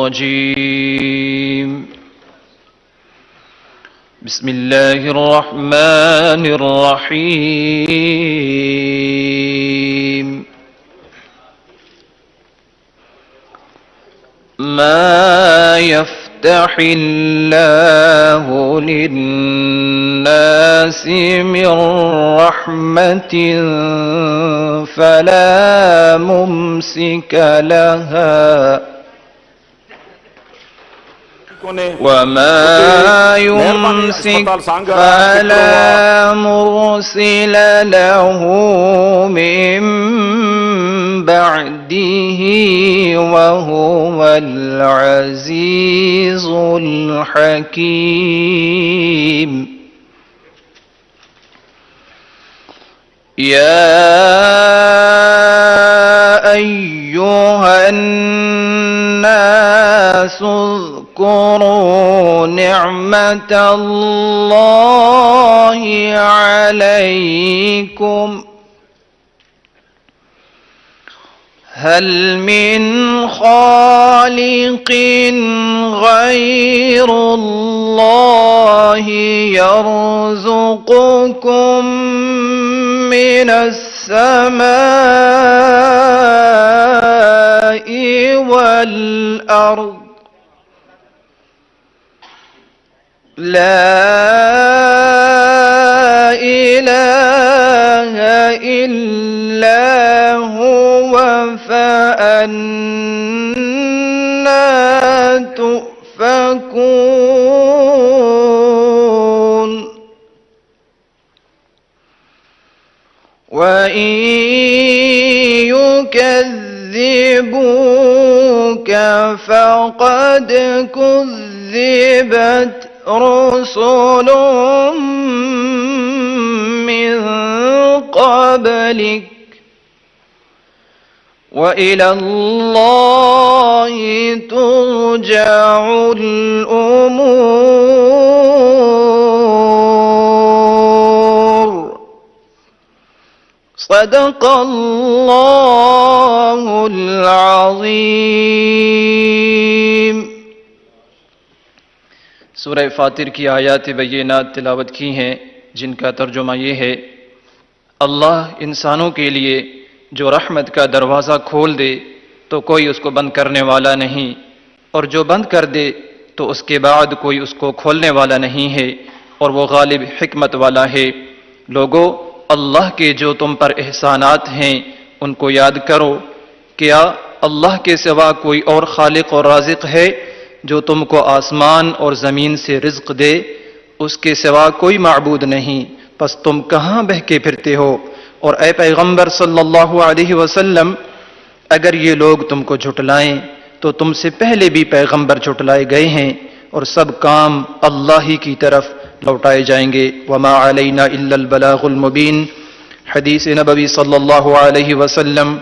रजीम बिस्मिल्लाहिर रहमानिर रहीम मा यफ्तहिल्लाहु लिन्नासि मिर रहमतिन फला मुमसिक लहा वमा युमसिक फला मुरसिल लहु मिन बअदिही वहुवल अज़ीज़ुल हकीम। या अय्युहन नासु उज़्कुरू निअमतल्लाहि अलैकुम हल मिन खालिकिन गैरुल्लाहि यरज़ुक़ुकुम मिनस समाई वल अर्द ला इलाहा इल्ला हुवा फअन्ना तुफ़कून। वइन युकज़्ज़िबूक फ़क़द कुज़्ज़िबत रसूलुम मिन क़ब्लिक व इलल्लाहि तुरजउल उमूर। सदक़ल्लाहुल अज़ीम। सूरह फातिर की आयात बय्यिनात तिलावत की हैं, जिनका तर्जुमा ये है, अल्लाह इंसानों के लिए जो रहमत का दरवाज़ा खोल दे तो कोई उसको बंद करने वाला नहीं, और जो बंद कर दे तो उसके बाद कोई उसको खोलने वाला नहीं है, और वो गालिब हिकमत वाला है। लोगो, अल्लाह के जो तुम पर एहसानात हैं उनको याद करो। क्या अल्लाह के सिवा कोई और खालिक और राज़िक है जो तुमको आसमान और ज़मीन से रिज़्क़ दे? उसके सिवा कोई माबूद नहीं, बस तुम कहाँ बहके फिरते हो? और ए पैगंबर सल्लल्लाहु अलैहि वसल्लम, अगर ये लोग तुमको झुटलाएं तो तुमसे पहले भी पैगंबर झुटलाए गए हैं, और सब काम अल्लाह ही की तरफ लौटाए जाएंगे। वमा अलैना इल्लल बलागुल मुबीन। हदीस नबवी सल्लल्लाहु अलैहि वसल्लम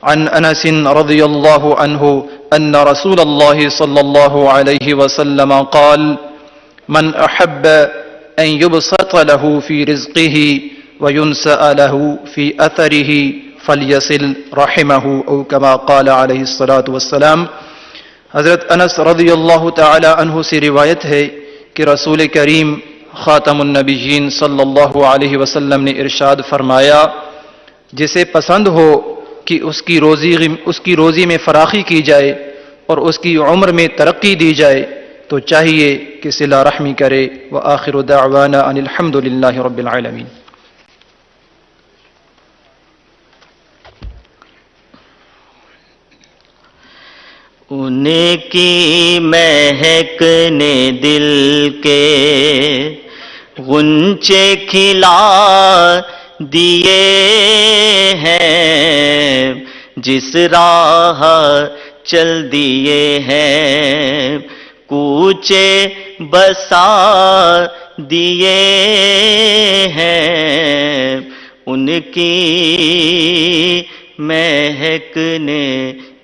अन अनस रज़ियल्लाहु अन्हु अन्न रसूलल्लाह सल्लल्लाहु अलैहि वसल्लम क़ाल मन अहब्ब अन युबसत लहू फी रिज़्क़िही व युनसअ लहू फी अथरिही फलयसिल रहिमहू औ कमा क़ाल अलैहिस्सलातु वस्सलाम। हज़रत अनस रज़ियल्लाहु तआला अन्हु से रिवायत है कि रसूल करीम ख़ातमुन नबिय्यीन सल्लल्लाहु अलैहि वसल्लम ने इरशाद फरमाया, जिसे पसंद हो कि उसकी रोज़ी में फ़राखी की जाए और उसकी उम्र में तरक्की दी जाए तो चाहिए कि सिला रहमी करे। व आखिरु दाअवाना अनिल हम्दुलिल्लाहि रब्बिल आलमीन। उनकी महक ने दिल के गुंचे खिला दिए हैं, जिस राह चल दिए हैं कूचे बसा दिए हैं। उनकी महक ने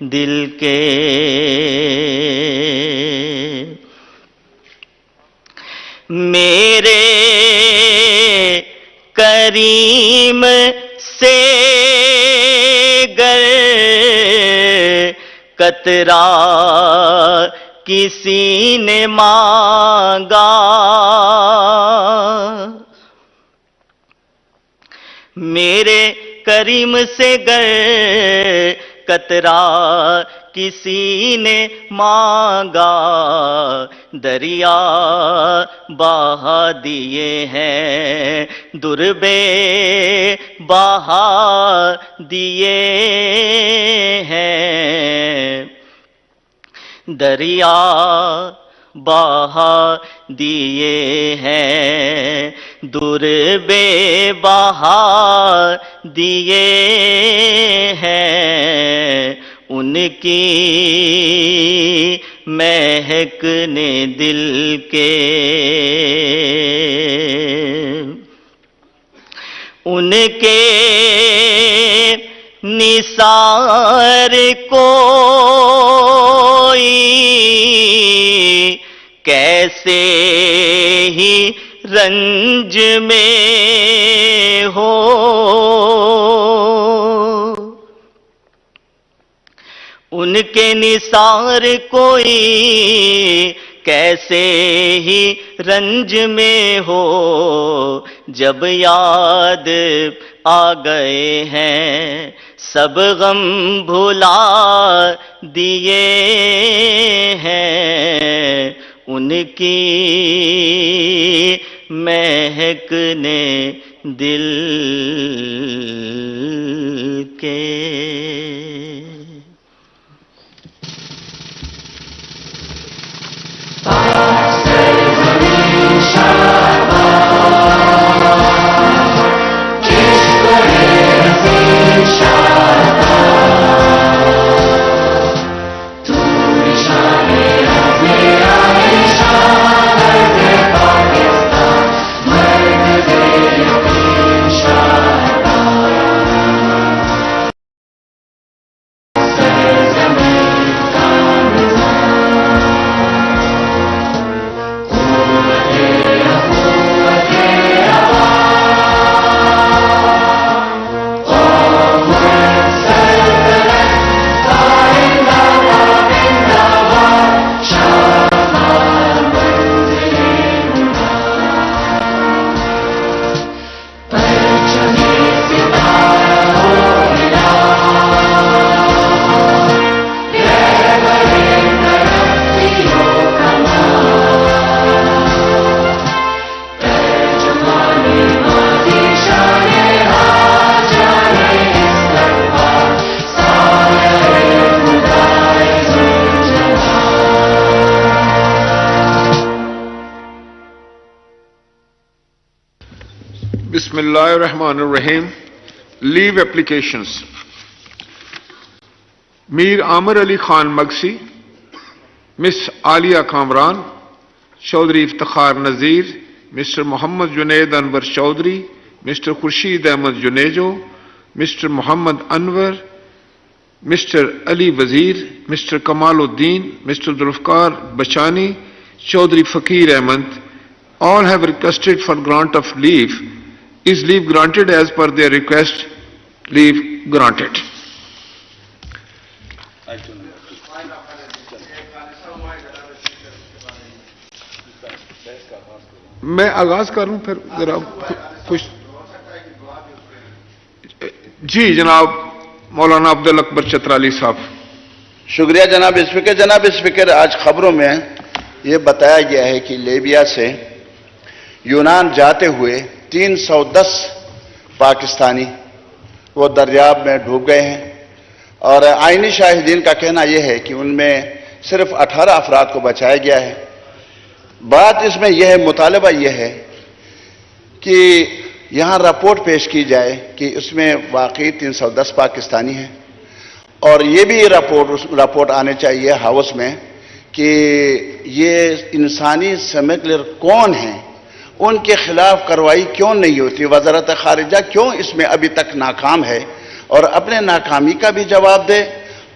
दिल के मेरे करीम से गर कतरा किसी ने मांगा, मेरे करीम से गर कतरा किसी ने मांगा, दरिया बहा दिए हैं, दुर्बे बहा दिए हैं, दरिया बहा दिए हैं, दुर्बे बहा दिए हैं, उनकी महक ने दिल के, उनके निसार कोई कैसे ही रंज में हो, उनके निसार कोई कैसे ही रंज में हो, जब याद आ गए हैं सब गम भुला दिए हैं, उनकी महक ने दिल के। Bismillahirrahmanirrahim. Leave applications. Mir Amar Ali Khan Magsi, Miss Alia Kamran, Chaudhry Iftikhar Nazir, Mr. Muhammad Junaid Anwar Chaudhry, Mr. Khurshid Ahmad Junejo, Mr. Muhammad Anwar, Mr. Ali Wazir, Mr. Kamaluddin, Mr. Zulfikar Bachani, Chaudhry Fakir Ahmad, all have requested for grant of leave. Is leave granted as per their request? Leave granted. मैं आगाज करूं फिर जरा कुछ। जी जनाब मौलाना अब्दुल अकबर चतराली साहब। शुक्रिया जनाब स्पीकर। जनाब स्पीकर, आज खबरों में ये बताया गया है कि लीबिया से यूनान जाते हुए 310 पाकिस्तानी वो दरियाब में डूब गए हैं और आईनी शाहिदीन का कहना यह है कि उनमें सिर्फ 18 अफराद को बचाया गया है। बात इसमें यह है, मुतालबा यह है कि यहां रिपोर्ट पेश की जाए कि उसमें वाकई 310 पाकिस्तानी हैं और ये भी रिपोर्ट आने चाहिए हाउस में कि ये इंसानी स्मगलर कौन हैं, उनके खिलाफ कार्रवाई क्यों नहीं होती, वजारत खारिजा क्यों इसमें अभी तक नाकाम है और अपने नाकामी का भी जवाब दे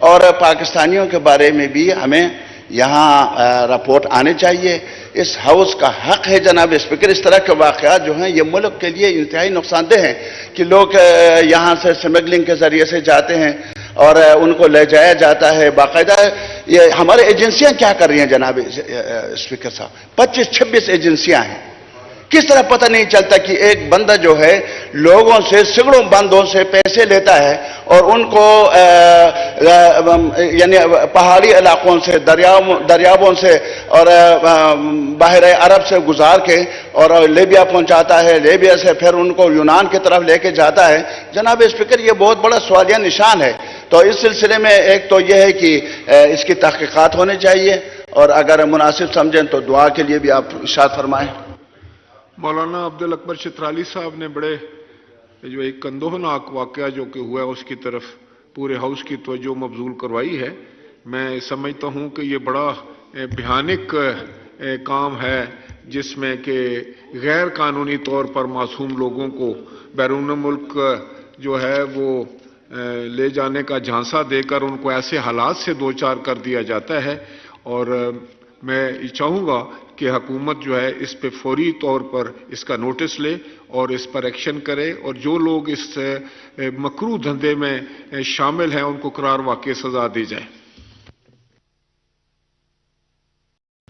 और पाकिस्तानियों के बारे में भी हमें यहाँ रिपोर्ट आने चाहिए। इस हाउस का हक है जनाब स्पीकर। इस तरह के वाक़यात जो हैं ये मुल्क के लिए इंतहाई नुकसानदेह हैं कि लोग यहाँ से स्मगलिंग के जरिए से जाते हैं और उनको ले जाया जाता है बाकायदा। ये हमारे एजेंसियां क्या कर रही हैं जनाब स्पीकर साहब? 25-26 एजेंसियां हैं। किस तरह पता नहीं चलता कि एक बंदा जो है लोगों से सैकड़ों बंदों से पैसे लेता है और उनको यानी पहाड़ी इलाकों से, दरियाओं से और बाहर अरब से गुजार के और लीबिया पहुंचाता है, लीबिया से फिर उनको यूनान की तरफ लेके जाता है। जनाब स्पीकर, ये बहुत बड़ा सवालिया निशान है। तो इस सिलसिले में एक तो यह है कि इसकी तहकीकात होनी चाहिए और अगर मुनासिब समझें तो दुआ के लिए भी आप इरशाद फरमाएं। मौलाना अब्दुल अकबर चित्राली साहब ने बड़े जो एक कंदोहनाक वाक़या जो कि हुआ है उसकी तरफ पूरे हाउस की तवज्जो मबजूल करवाई है। मैं समझता हूँ कि ये बड़ा भयानक काम है जिसमें कि गैर कानूनी तौर पर मासूम लोगों को बैरून मुल्क जो है वो ले जाने का झांसा देकर उनको ऐसे हालात से दो चार कर दिया जाता है। और मैं चाहूँगा कि हुकूमत जो है इस पे फौरी तौर पर इसका नोटिस ले और इस पर एक्शन करे और जो लोग इस मकरू धंधे में शामिल हैं उनको करार वाक़ई सजा दी जाए।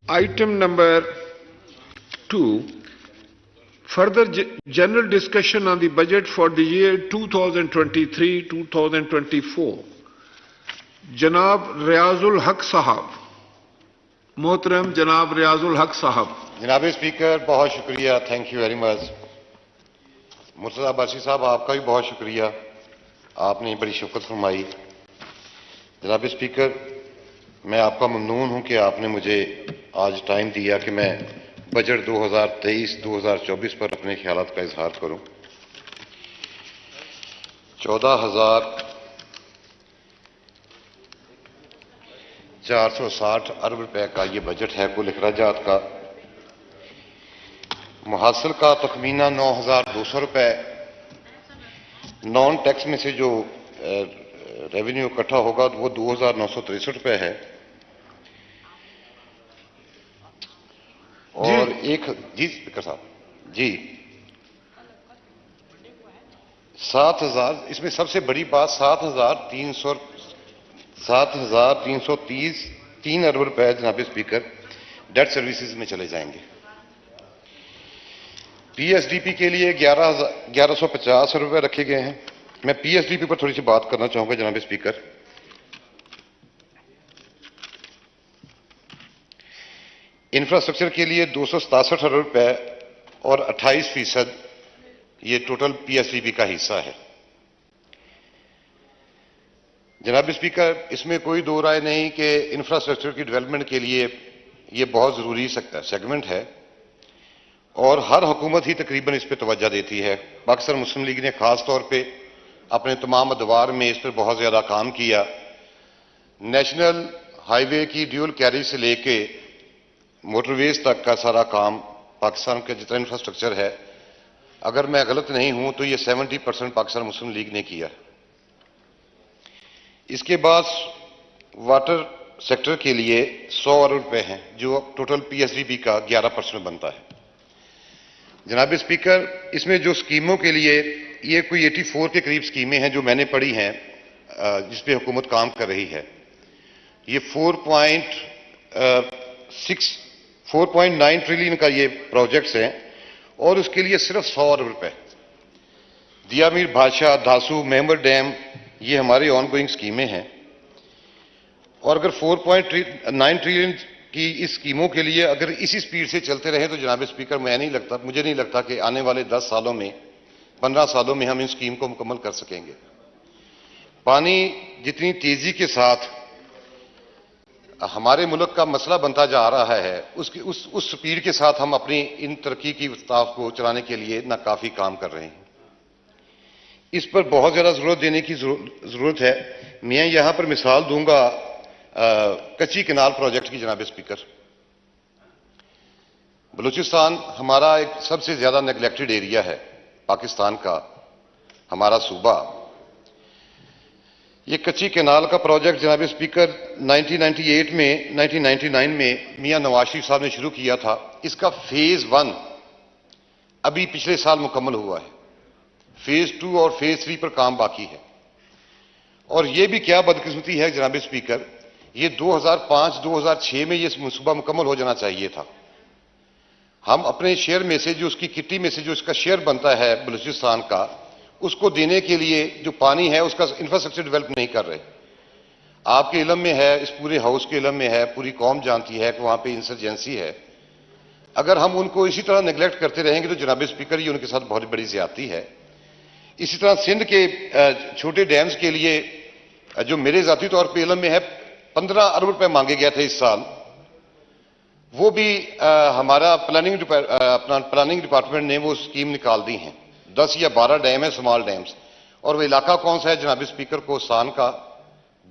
Item number 2, further general discussion on the budget for the year 2023-2024. जनाब रियाजुल हक साहब, मोहतरम जनाब रियाजुल हक साहब। जनाब स्पीकर, बहुत शुक्रिया, thank you very much. Murtaza बासी साहब, आपका भी बहुत शुक्रिया, आपने बड़ी शफ़क़त फरमाई। जनाब स्पीकर, मैं आपका ममनून हूं कि आपने मुझे आज टाइम दिया कि मैं बजट 2023-2024 पर अपने ख्यालात का इजहार करूं। 14,460 अरब रुपए का ये बजट है कुल अखराजात का। मुहासिल का तखमीना 9,200 रुपए, नॉन टैक्स में से जो रेवेन्यू इकट्ठा होगा वो 2,963 रुपए है। और एक जी स्पीकर साहब जी 7,000, इसमें सबसे बड़ी बात 7,330 अरब रुपए जनाब स्पीकर डेट सर्विसेज में चले जाएंगे। पीएसडीपी के लिए 1150 रुपए रखे गए हैं। मैं पीएसडीपी पर थोड़ी सी बात करना चाहूंगा जनाब स्पीकर। इंफ्रास्ट्रक्चर के लिए 267 अरब रुपए और 28% ये टोटल पीएसडीपी का हिस्सा है। जनाब स्पीकर, इसमें कोई दो राय नहीं कि इंफ्रास्ट्रक्चर की डेवलपमेंट के लिए ये बहुत जरूरी सेगमेंट है और हर हुकूमत ही तकरीबन इस पर तवज्जो देती है। पाकिस्तान मुस्लिम लीग ने खास तौर पे अपने तमाम अदवार में इस पर बहुत ज्यादा काम किया। नेशनल हाईवे की ड्यूल कैरिज से लेके मोटरवेज तक का सारा काम पाकिस्तान का जितना इंफ्रास्ट्रक्चर है, अगर मैं गलत नहीं हूं तो ये 70% पाकिस्तान मुस्लिम लीग ने किया। इसके बाद वाटर सेक्टर के लिए 100 अरब रुपए हैं जो टोटल पीएसडीपी का 11% बनता है। जनाब स्पीकर, इसमें जो स्कीमों के लिए ये कोई 84 के करीब स्कीमें हैं जो मैंने पढ़ी हैं जिस पे हुकूमत काम कर रही है। ये 4.9 ट्रिलियन का ये प्रोजेक्ट्स हैं और उसके लिए सिर्फ 100 अरब रुपए। दिया मीर बादशाह, धासू, मेंबर डैम, ये हमारे ऑनगोइंग स्कीमें हैं। और अगर 4.9 ट्रिलियन की इस स्कीमों के लिए अगर इसी स्पीड से चलते रहे तो जनाब स्पीकर मुझे नहीं लगता कि आने वाले 10 सालों में 15 सालों में हम इन स्कीम को मुकम्मल कर सकेंगे। पानी जितनी तेजी के साथ हमारे मुल्क का मसला बनता जा रहा है उस स्पीड के साथ हम अपनी इन तरक्की की रफ्तार को चलाने के लिए ना काफी काम कर रहे हैं। इस पर बहुत ज्यादा जरूरत देने की जरूरत है। मैं यहां पर मिसाल दूंगा कच्ची कैनाल प्रोजेक्ट की। जनाब स्पीकर, बलूचिस्तान हमारा एक सबसे ज्यादा नेग्लेक्टेड एरिया है पाकिस्तान का, हमारा सूबा। ये कच्ची कैनाल का प्रोजेक्ट जनाब स्पीकर 1999 में मियां नवाज शरीफ साहब ने शुरू किया था। इसका फेज 1 अभी पिछले साल मुकम्मल हुआ है। फेज 2 और फेज 3 पर काम बाकी है और ये भी क्या बदकिस्मती है जनाब स्पीकर, ये 2005-2006 में ये मंसूबा मुकम्मल हो जाना चाहिए था। हम अपने शेयर में से, जो उसकी किट्टी में से जो इसका शेयर बनता है बलूचिस्तान का, उसको देने के लिए जो पानी है उसका इंफ्रास्ट्रक्चर डेवलप नहीं कर रहे। आपके इल्म में है, इस पूरे हाउस के इल्म में है, पूरी कौम जानती है कि वहां पे इंसर्जेंसी है। अगर हम उनको इसी तरह नेग्लेक्ट करते रहेंगे तो जनाब स्पीकर ये उनके साथ बहुत बड़ी ज्यादती है। इसी तरह सिंध के छोटे डैम्स के लिए जो मेरे जाती तौर पर इल्म में है 15 अरब रुपए मांगे गए थे इस साल, वो भी हमारा प्लानिंग डिपार्टमेंट ने वो स्कीम निकाल दी है। 10 या 12 डैम है, स्मॉल डैम्स, और वो इलाका कौन सा है जनाब स्पीकर, कोसान का,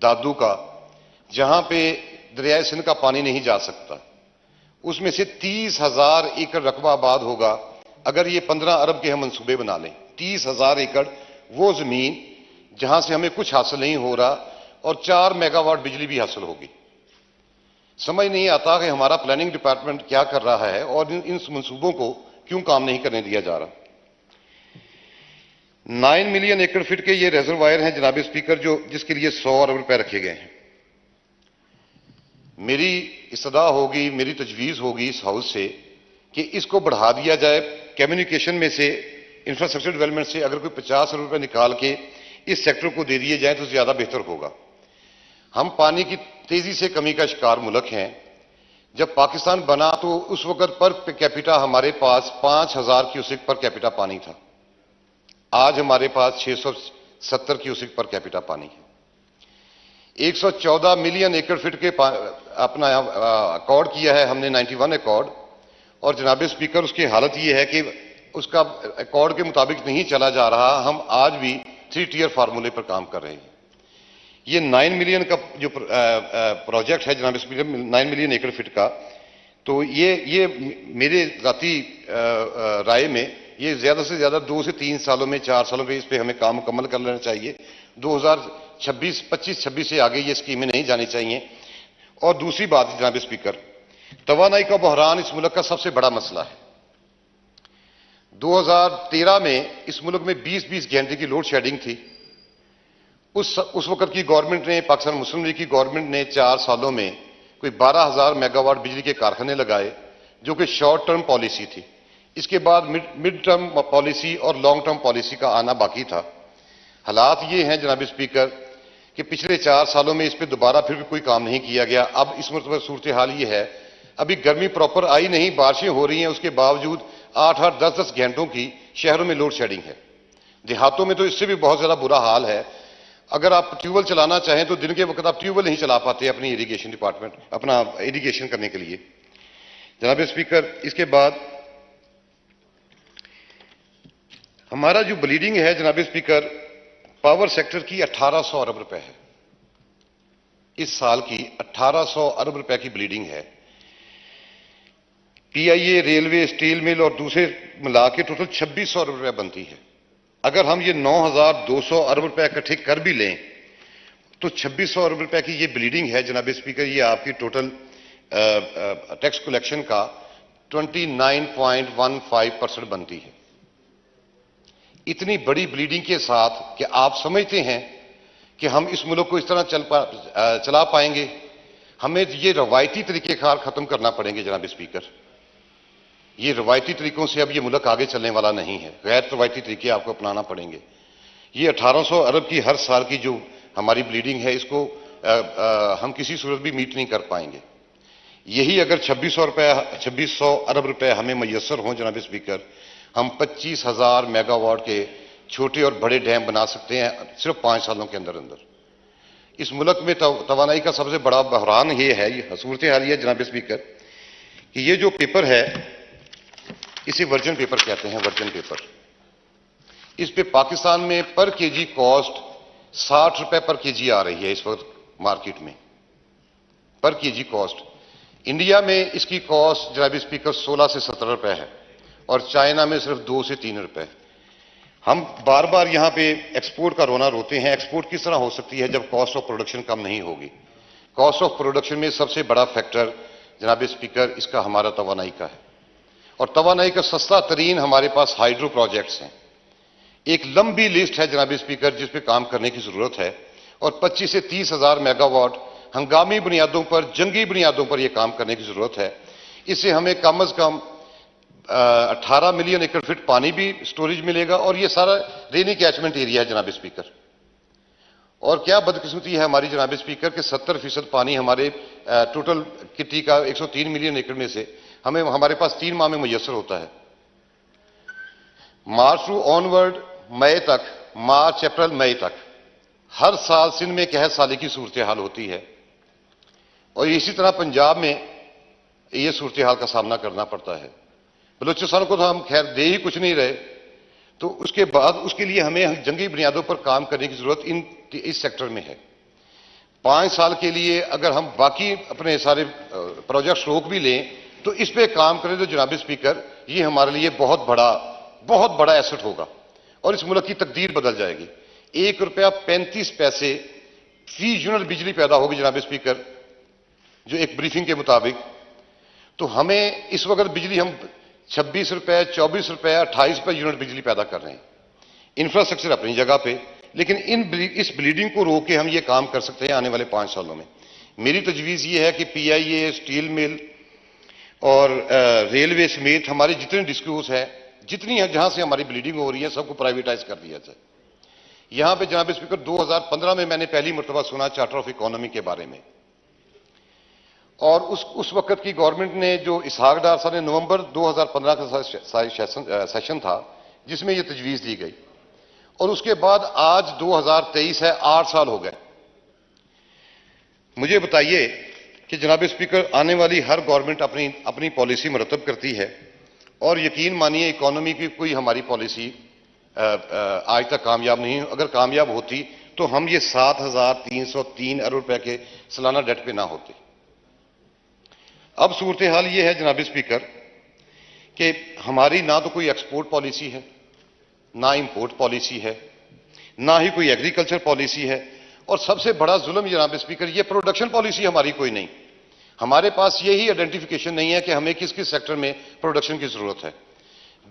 दादू का, जहां पे दरियाए सिंध का पानी नहीं जा सकता। उसमें से 30,000 एकड़ रकबा आबाद होगा अगर ये 15 अरब के हम मंसूबे बना लें। 30,000 एकड़ वो जमीन जहां से हमें कुछ हासिल नहीं हो रहा, और 4 मेगावाट बिजली भी हासिल होगी। समझ नहीं आता कि हमारा प्लानिंग डिपार्टमेंट क्या कर रहा है और इन मंसूबों को क्यों काम नहीं करने दिया जा रहा। 9 मिलियन एकड़ फीट के ये रिजर्वायर हैं जनाब स्पीकर, जिसके लिए 100 अरब रुपए रखे गए हैं। मेरी इस्तदा होगी, मेरी तजवीज़ होगी इस हाउस से कि इसको बढ़ा दिया जाए। कम्युनिकेशन में से, इंफ्रास्ट्रक्चर डेवलपमेंट से अगर कोई 50 अरब रुपए निकाल के इस सेक्टर को दे दिए जाए तो ज्यादा बेहतर होगा। हम पानी की तेजी से कमी का शिकार मुल्क हैं। जब पाकिस्तान बना तो उस वक्त पर कैपिटा हमारे पास 5,000 क्यूसेक पर कैपिटा पानी था। आज हमारे पास 670 क्यूसेक पर कैपिटा पानी है। 114 मिलियन एकड़ फीट के अपना अकॉर्ड किया है हमने, 91 अकॉर्ड, और जनाब स्पीकर उसकी हालत यह है कि उसका अकॉर्ड के मुताबिक नहीं चला जा रहा। हम आज भी 3 टियर फार्मूले पर काम कर रहे हैं। ये 9 मिलियन का जो प्रोजेक्ट है जनाब स्पीकर, 9 मिलियन एकड़ फीट का, तो ये मेरे जाती राय में ये ज्यादा से ज्यादा 2 से 3 सालों में, 4 सालों में इस पे हमें काम मुकम्मल कर लेना चाहिए। 2025 से आगे ये स्कीमें नहीं जानी चाहिए। और दूसरी बात जनाब स्पीकर, तवानाई का बहरान इस मुल्क का सबसे बड़ा मसला है। 2013 में इस मुल्क में 20-20 घंटे की लोड शेडिंग थी। उस वक्त की गवर्नमेंट ने, पाकिस्तान मुस्लिम लीग की गवर्नमेंट ने 4 सालों में कोई 12,000 मेगावाट बिजली के कारखाने लगाए, जो कि शॉर्ट टर्म पॉलिसी थी। इसके बाद मिड टर्म पॉलिसी और लॉन्ग टर्म पॉलिसी का आना बाकी था। हालात ये हैं जनाब स्पीकर कि पिछले 4 सालों में इस पर दोबारा फिर भी कोई काम नहीं किया गया। अब इस मरतबा सूरत हाल ये है, अभी गर्मी प्रॉपर आई नहीं, बारिशें हो रही हैं, उसके बावजूद 8-8, 10-10 घंटों की शहरों में लोड शेडिंग है। देहातों में तो इससे भी बहुत ज्यादा बुरा हाल है। अगर आप ट्यूबवेल चलाना चाहें तो दिन के वक्त आप ट्यूबवेल नहीं चला पाते अपनी इरिगेशन डिपार्टमेंट, अपना इरिगेशन करने के लिए। जनाब स्पीकर, इसके बाद हमारा जो ब्लीडिंग है जनाब स्पीकर, पावर सेक्टर की 1800 अरब रुपए है। इस साल की 1800 अरब रुपए की ब्लीडिंग है। टीआईए, रेलवे, स्टील मिल और दूसरे मिला के टोटल 2600 अरब रुपए बनती है। अगर हम ये 9,200 अरब रुपए इकट्ठे कर भी लें तो 2600 अरब रुपए की ये ब्लीडिंग है जनाब स्पीकर। ये आपकी टोटल टैक्स कलेक्शन का 29.15% बनती है। इतनी बड़ी ब्लीडिंग के साथ कि आप समझते हैं कि हम इस मुल्क को इस तरह चला पाएंगे? हमें ये रवायती तरीकेकार खत्म करना पड़ेंगे जनाब स्पीकर। ये रवायती तरीकों से अब ये मुल्क आगे चलने वाला नहीं है, गैर रवायती तरीके आपको अपनाना पड़ेंगे। ये 1800 अरब की हर साल की जो हमारी ब्लीडिंग है, इसको हम किसी सूरत भी मीट नहीं कर पाएंगे। यही अगर 2600 अरब रुपए हमें मैसर हों जनाब स्पीकर, हम 25,000 मेगावाट के छोटे और बड़े डैम बना सकते हैं सिर्फ 5 सालों के अंदर अंदर। इस मुल्क में तवानाई का सबसे बड़ा बहरान ये है, ये सूरत हाल है जनाब स्पीकर, कि ये जो पेपर है इसे वर्जन पेपर कहते हैं। वर्जन पेपर, इस पे पाकिस्तान में पर केजी कॉस्ट 60 रुपए पर केजी आ रही है इस वक्त मार्केट में, पर केजी कॉस्ट। इंडिया में इसकी कॉस्ट जनाब स्पीकर 16 से 17 रुपए है और चाइना में सिर्फ 2 से 3 रुपए। हम बार बार यहां पे एक्सपोर्ट का रोना रोते हैं। एक्सपोर्ट किस तरह हो सकती है जब कॉस्ट ऑफ प्रोडक्शन कम नहीं होगी? कॉस्ट ऑफ प्रोडक्शन में सबसे बड़ा फैक्टर जनाब स्पीकर इसका हमारा तवानाई का है, और तवानाई का सस्ता तरीन हमारे पास हाइड्रो प्रोजेक्ट्स हैं। एक लंबी लिस्ट है जनाब स्पीकर जिस पे काम करने की जरूरत है, और 25 से 30 हजार मेगावाट हंगामी बुनियादों पर, जंगी बुनियादों पर यह काम करने की जरूरत है। इससे हमें कम से कम 18 मिलियन एकड़ फीट पानी भी स्टोरेज मिलेगा और यह सारा रेनी कैचमेंट एरिया है जनाब स्पीकर। और क्या बदकिस्मती है हमारी जनाब स्पीकर कि 70% पानी हमारे टोटल किटी का 103 मिलियन एकड़ में से हमें हमारे पास 3 माह में मुयस्सर होता है। मार्च टू ऑनवर्ड मई तक, मार्च अप्रैल मई तक हर साल सिंध में कहत साली की सूरत हाल होती है और इसी तरह पंजाब में यह सूरत हाल का सामना करना पड़ता है। बलूचिस्तान को तो हम खैर दे ही कुछ नहीं रहे, तो उसके बाद उसके लिए हमें जंगी बुनियादों पर काम करने की जरूरत इस सेक्टर में है। 5 साल के लिए अगर हम बाकी अपने सारे प्रोजेक्ट्स रोक भी लें तो इस पे काम करें तो जनाब स्पीकर ये हमारे लिए बहुत बड़ा एसेट होगा और इस मुल्क की तकदीर बदल जाएगी। ₹1.35 फी यूनिट बिजली पैदा होगी जनाब स्पीकर, जो एक ब्रीफिंग के मुताबिक। तो हमें इस वक्त बिजली हम ₹26, ₹24, ₹28 यूनिट बिजली पैदा कर रहे हैं। इंफ्रास्ट्रक्चर अपनी जगह पे, लेकिन इस ब्लीडिंग को रोक के हम ये काम कर सकते हैं आने वाले 5 सालों में। मेरी तजवीज़ ये है कि PIA, स्टील मिल और रेलवे समेत हमारे जितने डिस्प्यूट्स हैं, जितनी जहां से हमारी ब्लीडिंग हो रही है, सबको प्राइवेटाइज कर दिया जाए। यहां पे जनाब स्पीकर 2015 में मैंने पहली मरतबा सुना चार्टर ऑफ इकोनॉमी के बारे में, और उस वक्त की गवर्नमेंट ने जो इसहाक डार साहब ने नवंबर 2015 का सेशन था जिसमें यह तजवीज़ दी गई, और उसके बाद आज 2023 है, 8 साल हो गए। मुझे बताइए कि जनाब स्पीकर आने वाली हर गवर्नमेंट अपनी पॉलिसी मुरतब करती है और यकीन मानिए इकोनॉमी की कोई हमारी पॉलिसी आज तक कामयाब नहीं। अगर कामयाब होती तो हम ये 7,303 अरब रुपए के सालाना डेट पे ना होते। अब सूरत हाल ये है जनाब स्पीकर कि हमारी ना तो कोई एक्सपोर्ट पॉलिसी है, ना इंपोर्ट पॉलिसी है, ना ही कोई एग्रीकल्चर पॉलिसी है, और सबसे बड़ा जुल्म जनाब स्पीकर ये प्रोडक्शन पॉलिसी हमारी कोई नहीं। हमारे पास यही आइडेंटिफिकेशन नहीं है कि हमें किस किस सेक्टर में प्रोडक्शन की जरूरत है।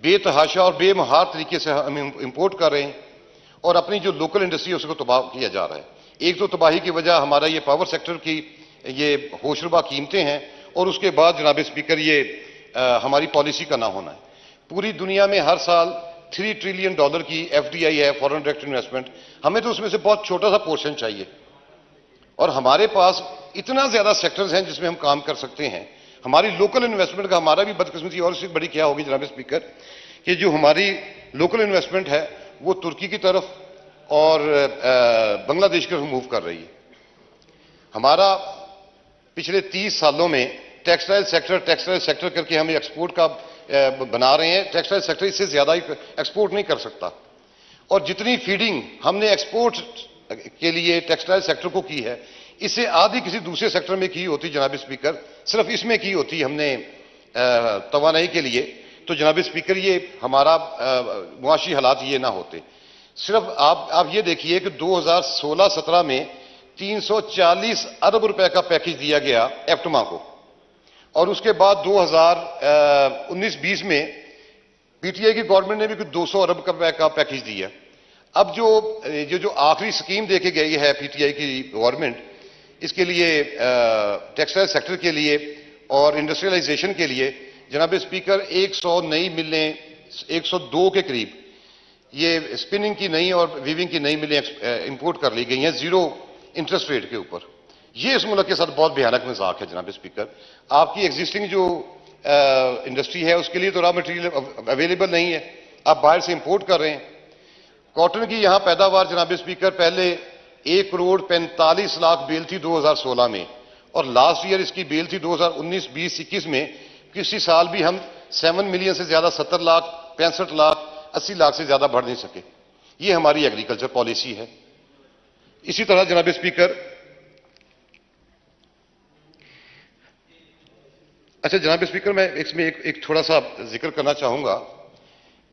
बेतहाशा और बेमहार तरीके से हम इंपोर्ट कर रहे हैं और अपनी जो लोकल इंडस्ट्री है उसको तबाह किया जा रहा है। एक तो तबाही की वजह हमारा ये पावर सेक्टर की ये होशरुबा कीमतें हैं, और उसके बाद जनाब स्पीकर ये हमारी पॉलिसी का ना होना है। पूरी दुनिया में हर साल $3 ट्रिलियन की FDI है, फॉरेन डायरेक्ट इन्वेस्टमेंट। हमें तो उसमें से बहुत छोटा सा पोर्शन चाहिए, और हमारे पास इतना ज्यादा सेक्टर्स हैं जिसमें हम काम कर सकते हैं। हमारी लोकल इन्वेस्टमेंट का हमारा भी बदकिस्मती और इससे बड़ी क्या होगी जनाब स्पीकर कि जो हमारी लोकल इन्वेस्टमेंट है वो तुर्की की तरफ और बांग्लादेश की तरफ मूव कर रही है। हमारा पिछले 30 सालों में टेक्सटाइल सेक्टर करके हम एक्सपोर्ट का बना रहे हैं। टेक्सटाइल सेक्टर इससे ज्यादा एक्सपोर्ट नहीं कर सकता, और जितनी फीडिंग हमने एक्सपोर्ट के लिए टेक्सटाइल सेक्टर को की है, इससे आधी किसी दूसरे सेक्टर में की होती जनाब स्पीकर, सिर्फ इसमें की होती हमने तवानाई के लिए, तो जनाब स्पीकर ये हमारा मुआशी हालात ये ना होते। सिर्फ आप ये देखिए कि 2016-17 में 340 अरब रुपए का पैकेज दिया गया एप्टमा को, और उसके बाद 2019-20 में PTI की गवर्नमेंट ने भी कुछ 200 अरब रुपए का पैकेज दिया। अब जो आखिरी स्कीम देके गई है PTI की गवर्नमेंट, इसके लिए टेक्सटाइल सेक्टर के लिए और इंडस्ट्रियलाइजेशन के लिए जनाब स्पीकर 100 नई मिलें, 102 के करीब ये स्पिनिंग की नई और वीविंग की नई मिलें इंपोर्ट कर ली गई हैं 0 इंटरेस्ट रेट के ऊपर। ये इस मुल्क के साथ बहुत भयानक मजाक है जनाब स्पीकर। आपकी एग्जिस्टिंग जो इंडस्ट्री है उसके लिए तो रॉ मटेरियल अवेलेबल नहीं है, आप बाहर से इंपोर्ट कर रहे हैं। कॉटन की यहां पैदावार जनाब स्पीकर पहले 1,45 लाख बेल थी 2016 में, और लास्ट ईयर इसकी बेल थी 2019-20-21 में। किसी साल भी हम 7 मिलियन से ज्यादा 70 लाख, 65 लाख, 80 लाख से ज्यादा बढ़ नहीं सके। ये हमारी एग्रीकल्चर पॉलिसी है। इसी तरह जनाब स्पीकर, अच्छा जनाब स्पीकर, मैं इसमें एक थोड़ा सा जिक्र करना चाहूंगा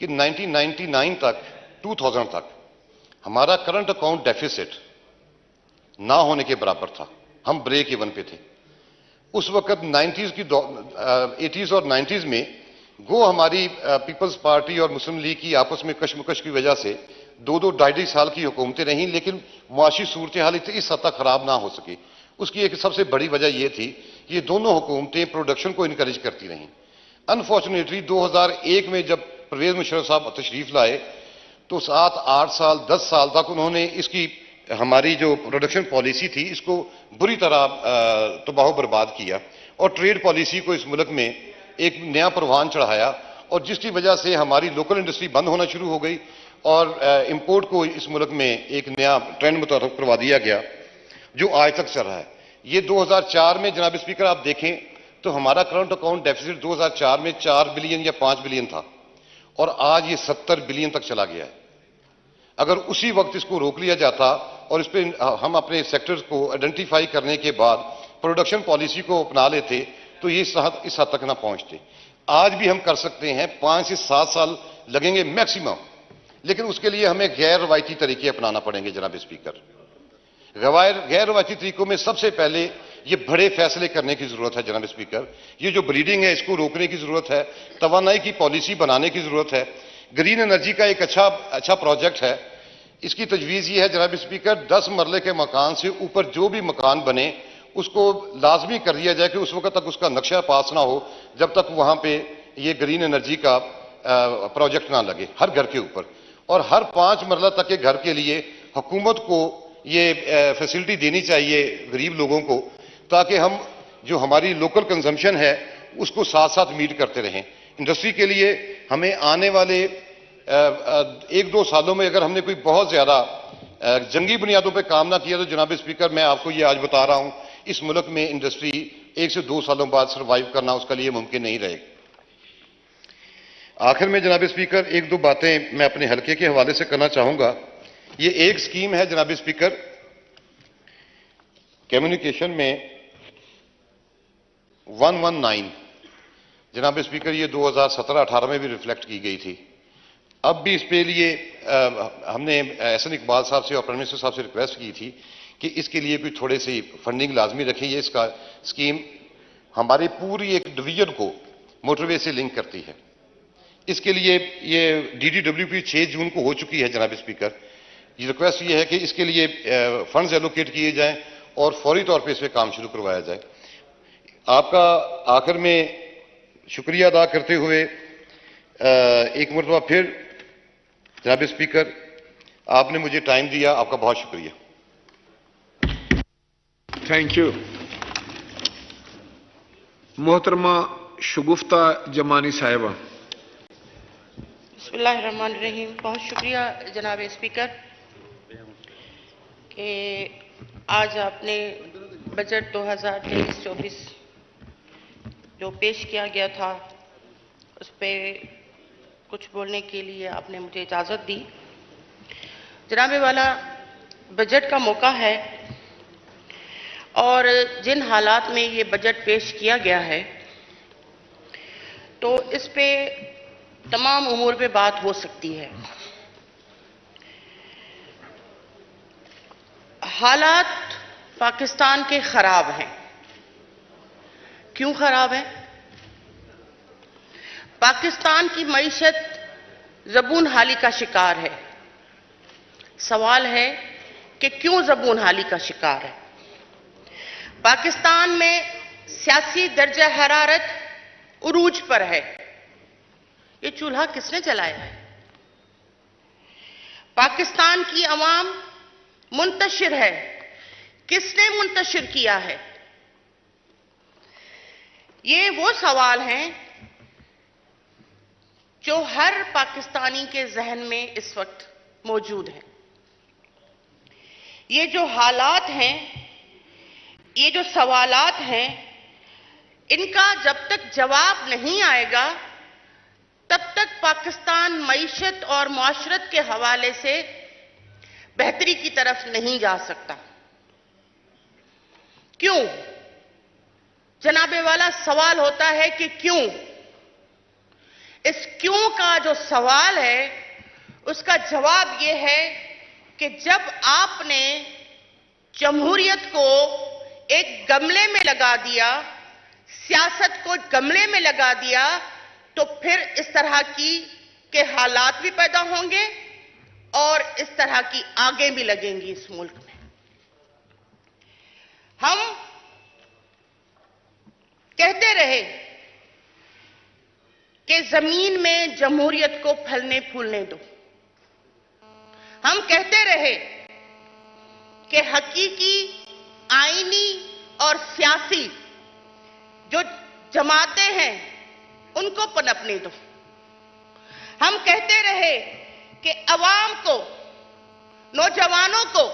कि 1999 तक 2000 तक हमारा करंट अकाउंट डेफिसिट ना होने के बराबर था, हम ब्रेक इवन पे थे। उस वक्त 80s और 90s में गो हमारी पीपल्स पार्टी और मुस्लिम लीग की आपस में कशमकश की वजह से 2-2 ढाई साल की हुकूमतें रहीं, लेकिन मुआशी सूरत हाल इस हद तक खराब ना हो सकी। उसकी एक सबसे बड़ी वजह यह थी कि ये दोनों हुकूमतें प्रोडक्शन को इनकरेज करती रहीं। अनफॉर्चुनेटली 2001 में जब परवेज मुशर्रफ साहब तशरीफ लाए तो 7, 8 साल, 10 साल तक उन्होंने इसकी हमारी जो प्रोडक्शन पॉलिसी थी इसको बुरी तरह तबाह बर्बाद किया और ट्रेड पॉलिसी को इस मुल्क में एक नया परवान चढ़ाया, और जिसकी वजह से हमारी लोकल इंडस्ट्री बंद होना शुरू हो गई और इंपोर्ट को इस मुल्क में एक नया ट्रेंड मुताबिक करवा दिया गया जो आज तक चल रहा है। ये 2004 में जनाब स्पीकर आप देखें तो हमारा करंट अकाउंट डेफिसिट 2004 में 4 बिलियन या 5 बिलियन था और आज ये 70 बिलियन तक चला गया है। अगर उसी वक्त इसको रोक लिया जाता और इस पर हम अपने सेक्टर्स को आइडेंटिफाई करने के बाद प्रोडक्शन पॉलिसी को अपना लेते तो ये इस हद तक ना पहुंचते। आज भी हम कर सकते हैं, 5 से 7 साल लगेंगे मैक्सिमम, लेकिन उसके लिए हमें गैर रवायती तरीके अपनाना पड़ेंगे जनाब स्पीकर। गैर रवायती तरीकों में सबसे पहले ये बड़े फैसले करने की जरूरत है जनाब स्पीकर। ये जो ब्लीडिंग है इसको रोकने की जरूरत है, तवानाई की पॉलिसी बनाने की जरूरत है। ग्रीन एनर्जी का एक अच्छा प्रोजेक्ट है। इसकी तजवीज़ ये है जनाब स्पीकर, 10 मरले के मकान से ऊपर जो भी मकान बने उसको लाजमी कर दिया जाए कि उस वक्त तक उसका नक्शा पास ना हो जब तक वहां पे ये ग्रीन एनर्जी का प्रोजेक्ट ना लगे हर घर के ऊपर, और हर 5 मरला तक के घर के लिए हुकूमत को ये फैसिलिटी देनी चाहिए गरीब लोगों को, ताकि हम जो हमारी लोकल कंजम्पशन है उसको साथ साथ मीट करते रहें। इंडस्ट्री के लिए हमें आने वाले 1-2 सालों में अगर हमने कोई बहुत ज्यादा जंगी बुनियादों पर काम ना किया तो जनाब स्पीकर मैं आपको ये आज बता रहा हूं, इस मुल्क में इंडस्ट्री 1 से 2 सालों बाद सर्वाइव करना उसके लिए मुमकिन नहीं रहेगा। आखिर में जनाब स्पीकर 1-2 बातें मैं अपने हलके के हवाले से करना चाहूंगा। ये एक स्कीम है जनाब स्पीकर, कम्युनिकेशन में 119 जनाब स्पीकर, ये 2017-18 में भी रिफ्लेक्ट की गई थी। अब भी इस पे लिए हमने एहसन इकबाल साहब से और प्राइम मिनिस्टर साहब से रिक्वेस्ट की थी कि इसके लिए कोई थोड़े सी फंडिंग लाजमी रखें। ये इसका स्कीम हमारी पूरी एक डिवीजन को मोटरवे से लिंक करती है। इसके लिए ये DDWP 6 जून को हो चुकी है जनाब स्पीकर। ये रिक्वेस्ट ये है कि इसके लिए फंड्स एलोकेट किए जाएं और फौरी तौर पे इस पर काम शुरू करवाया जाए। आपका आखिर में शुक्रिया अदा करते हुए एक मरतबा फिर जनाब स्पीकर आपने मुझे टाइम दिया, आपका बहुत शुक्रिया। Thank you. मोहतरमा शगुफ्ता जमानी साहिबा। बिस्मिल्लाहिर्रहमानिर्रहीम। बहुत शुक्रिया जनाब स्पीकर कि आज आपने बजट 2023-24 जो पेश किया गया था उस पर कुछ बोलने के लिए आपने मुझे इजाज़त दी। जनाब वाला, बजट का मौका है और जिन हालात में ये बजट पेश किया गया है तो इस पे तमाम उमूर पे बात हो सकती है। हालात पाकिस्तान के खराब हैं। क्यों खराब है? पाकिस्तान की मईशत ज़बून हाली का शिकार है। सवाल है कि क्यों ज़बून हाली का शिकार है? पाकिस्तान में सियासी दर्जा हरारत उरूज पर है। ये चूल्हा किसने जलाया है? पाकिस्तान की अवाम मुंतशिर है। किसने मुंतशिर किया है? ये वो सवाल हैं जो हर पाकिस्तानी के जहन में इस वक्त मौजूद है। ये जो हालात हैं, ये जो सवालात हैं, इनका जब तक जवाब नहीं आएगा तब तक पाकिस्तान मईशत और मुआशरत के हवाले से बेहतरी की तरफ नहीं जा सकता। क्यों? जनाबे वाला सवाल होता है कि क्यों? इस क्यों का जो सवाल है उसका जवाब यह है कि जब आपने जमहूरियत को एक गमले में लगा दिया, सियासत को गमले में लगा दिया, तो फिर इस तरह के हालात भी पैदा होंगे और इस तरह की आगें भी लगेंगी इस मुल्क में। हम कहते रहे कि जमीन में जमहूरियत को फलने फूलने दो। हम कहते रहे कि हकीकी, आईनी और सियासी जो जमातें हैं उनको पनपने दो। हम कहते रहे कि अवाम को, नौजवानों को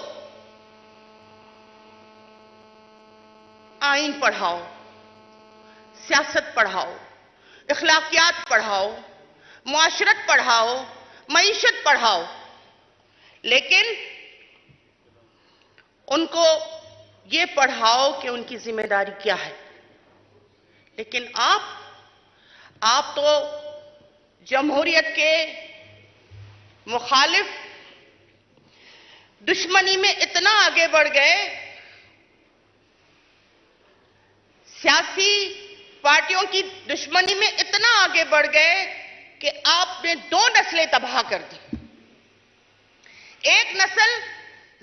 आईन पढ़ाओ, सियासत पढ़ाओ, इखलाकियात पढ़ाओ, मुआशरत पढ़ाओ, मईशत पढ़ाओ, लेकिन उनको ये पढ़ाओ कि उनकी जिम्मेदारी क्या है। लेकिन आप तो जमहूरियत के मुखालिफ दुश्मनी में इतना आगे बढ़ गए, सियासी पार्टियों की दुश्मनी में इतना आगे बढ़ गए कि आपने 2 नस्लें तबाह कर दी। एक नस्ल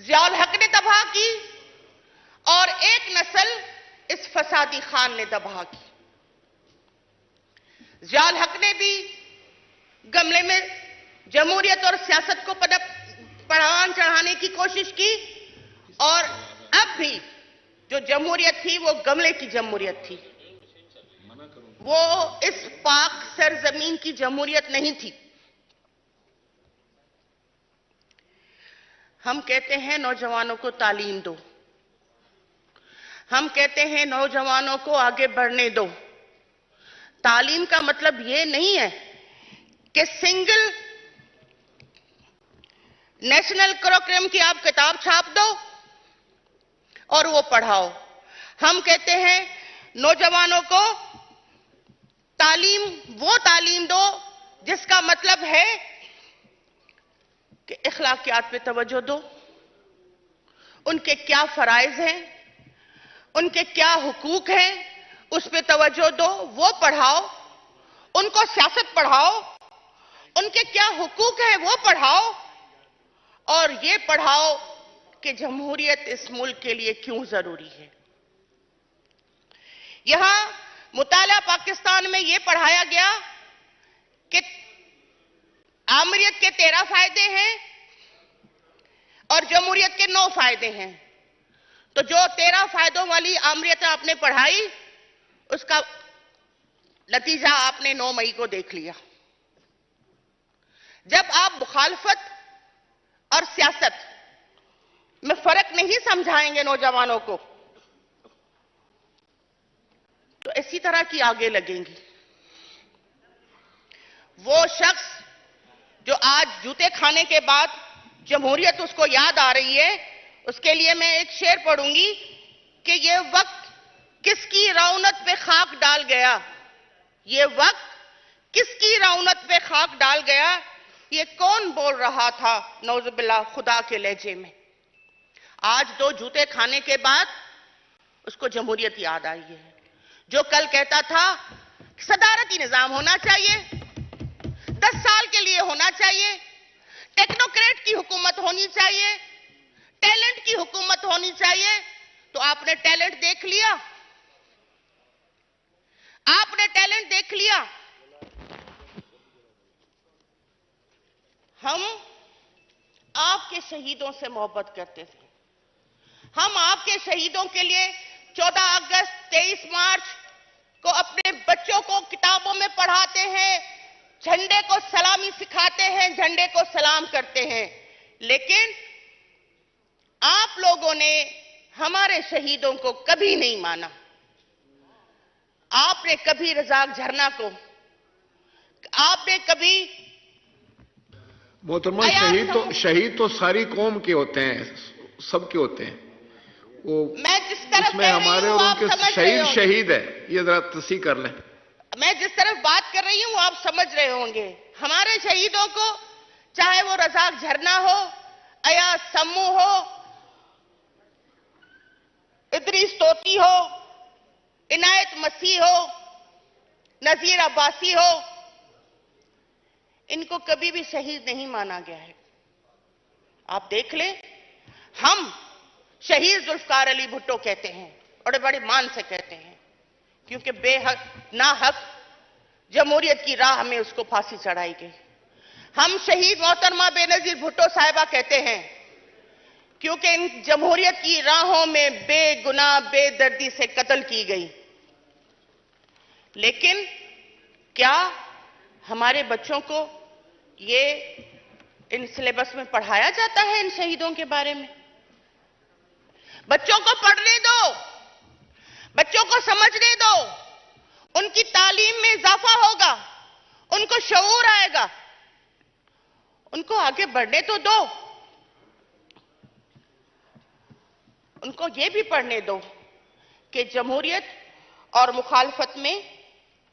ज़ियाउल हक ने तबाह की और एक नस्ल इस फसादी खान ने तबाह की। ज़ियाउल हक ने भी गमले में जमहूरियत और सियासत को पड़ान चढ़ाने की कोशिश की और अब भी जो जमहूरियत थी वो गमले की जमहूरियत थी, वो इस पाक सरजमीन की जमहूरियत नहीं थी। हम कहते हैं नौजवानों को तालीम दो, हम कहते हैं नौजवानों को आगे बढ़ने दो। तालीम का मतलब यह नहीं है कि सिंगल नेशनल करिकुलम की आप किताब छाप दो और वो पढ़ाओ। हम कहते हैं नौजवानों को वो तालीम दो जिसका मतलब है कि इखलाकियात पे तवज्जो दो, उनके क्या फराइज हैं, उनके क्या हुकूक हैं, उस पे तवज्जो दो, वो पढ़ाओ। उनको सियासत पढ़ाओ, उनके क्या हुकूक हैं वो पढ़ाओ, और ये पढ़ाओ कि जमहूरियत इस मुल्क के लिए क्यों जरूरी है। यहां मुताला पाकिस्तान में यह पढ़ाया गया कि आमरीत के 13 फायदे हैं और जमहूरियत के 9 फायदे हैं। तो जो 13 फायदों वाली आमरीत आपने पढ़ाई, उसका नतीजा आपने 9 मई को देख लिया। जब आप मुखालफत और सियासत में फर्क नहीं समझाएंगे नौजवानों को, तो इसी तरह की आगे लगेंगी। वो शख्स जो आज जूते खाने के बाद जमहूरियत उसको याद आ रही है, उसके लिए मैं एक शेर पढ़ूंगी कि ये वक्त किसकी रौनक पे खाक डाल गया, ये वक्त किसकी रौनक पे खाक डाल गया, ये कौन बोल रहा था नौजुबिल्लाह खुदा के लहजे में। आज 2 जूते खाने के बाद उसको जमहूरियत याद आई है। जो कल कहता था सदारती निजाम होना चाहिए, 10 साल के लिए होना चाहिए, टेक्नोक्रेट की हुकूमत होनी चाहिए, टैलेंट की हुकूमत होनी चाहिए, तो आपने टैलेंट देख लिया, आपने टैलेंट देख लिया। हम आपके शहीदों से मोहब्बत करते थे, हम आपके शहीदों के लिए 14 अगस्त 23 मार्च को अपने बच्चों को किताबों में पढ़ाते हैं, झंडे को सलामी सिखाते हैं, झंडे को सलाम करते हैं, लेकिन आप लोगों ने हमारे शहीदों को कभी नहीं माना। आपने कभी रज़ाक झरना को, आपने कभी मोहतरमा शहीद तो सारी कौम के होते हैं, सबके होते हैं। वो मैं जिस तरफ इसमें हमारे और उनके शहीद है, ये जरा तस्सीह कर लें। मैं जिस तरफ बात कर रही हूं आप समझ रहे होंगे। हमारे शहीदों को, चाहे वो रज़ाक झरना हो, अयाज सम्मू हो, इदरीस तोती हो, इनायत मसीह हो, नजीर अब्बासी हो, इनको कभी भी शहीद नहीं माना गया है। आप देख लें, हम शहीद जुल्फकार अली भुट्टो कहते हैं, बड़े बड़े मान से कहते हैं, क्योंकि बेहक नाहक जमहूरियत की राह में उसको फांसी चढ़ाई गई। हम शहीद मोहतरमा बेनजीर भुट्टो साहिबा कहते हैं, क्योंकि इन जमहूरियत की राहों में बेगुनाह बेदर्दी से कत्ल की गई। लेकिन क्या हमारे बच्चों को ये इन सिलेबस में पढ़ाया जाता है इन शहीदों के बारे में? बच्चों को पढ़ने दो, बच्चों को समझने दो, उनकी तालीम में इजाफा होगा, उनको शऊर आएगा, उनको आगे बढ़ने तो दो। उनको यह भी पढ़ने दो कि जमहूरियत और मुखालफत में,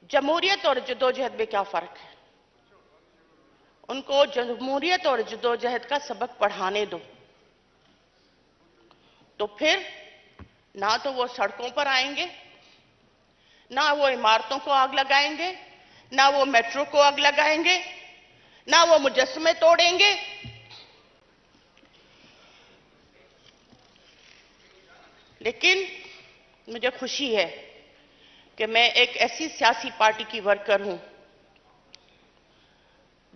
जमहूरियत और जदोजहद में क्या फर्क है। उनको जमहूरियत और जदोजहद का सबक पढ़ाने दो, तो फिर ना तो वो सड़कों पर आएंगे, ना वो इमारतों को आग लगाएंगे, ना वो मेट्रो को आग लगाएंगे, ना वो मुजस्समे तोड़ेंगे। लेकिन मुझे खुशी है कि मैं एक ऐसी सियासी पार्टी की वर्कर हूं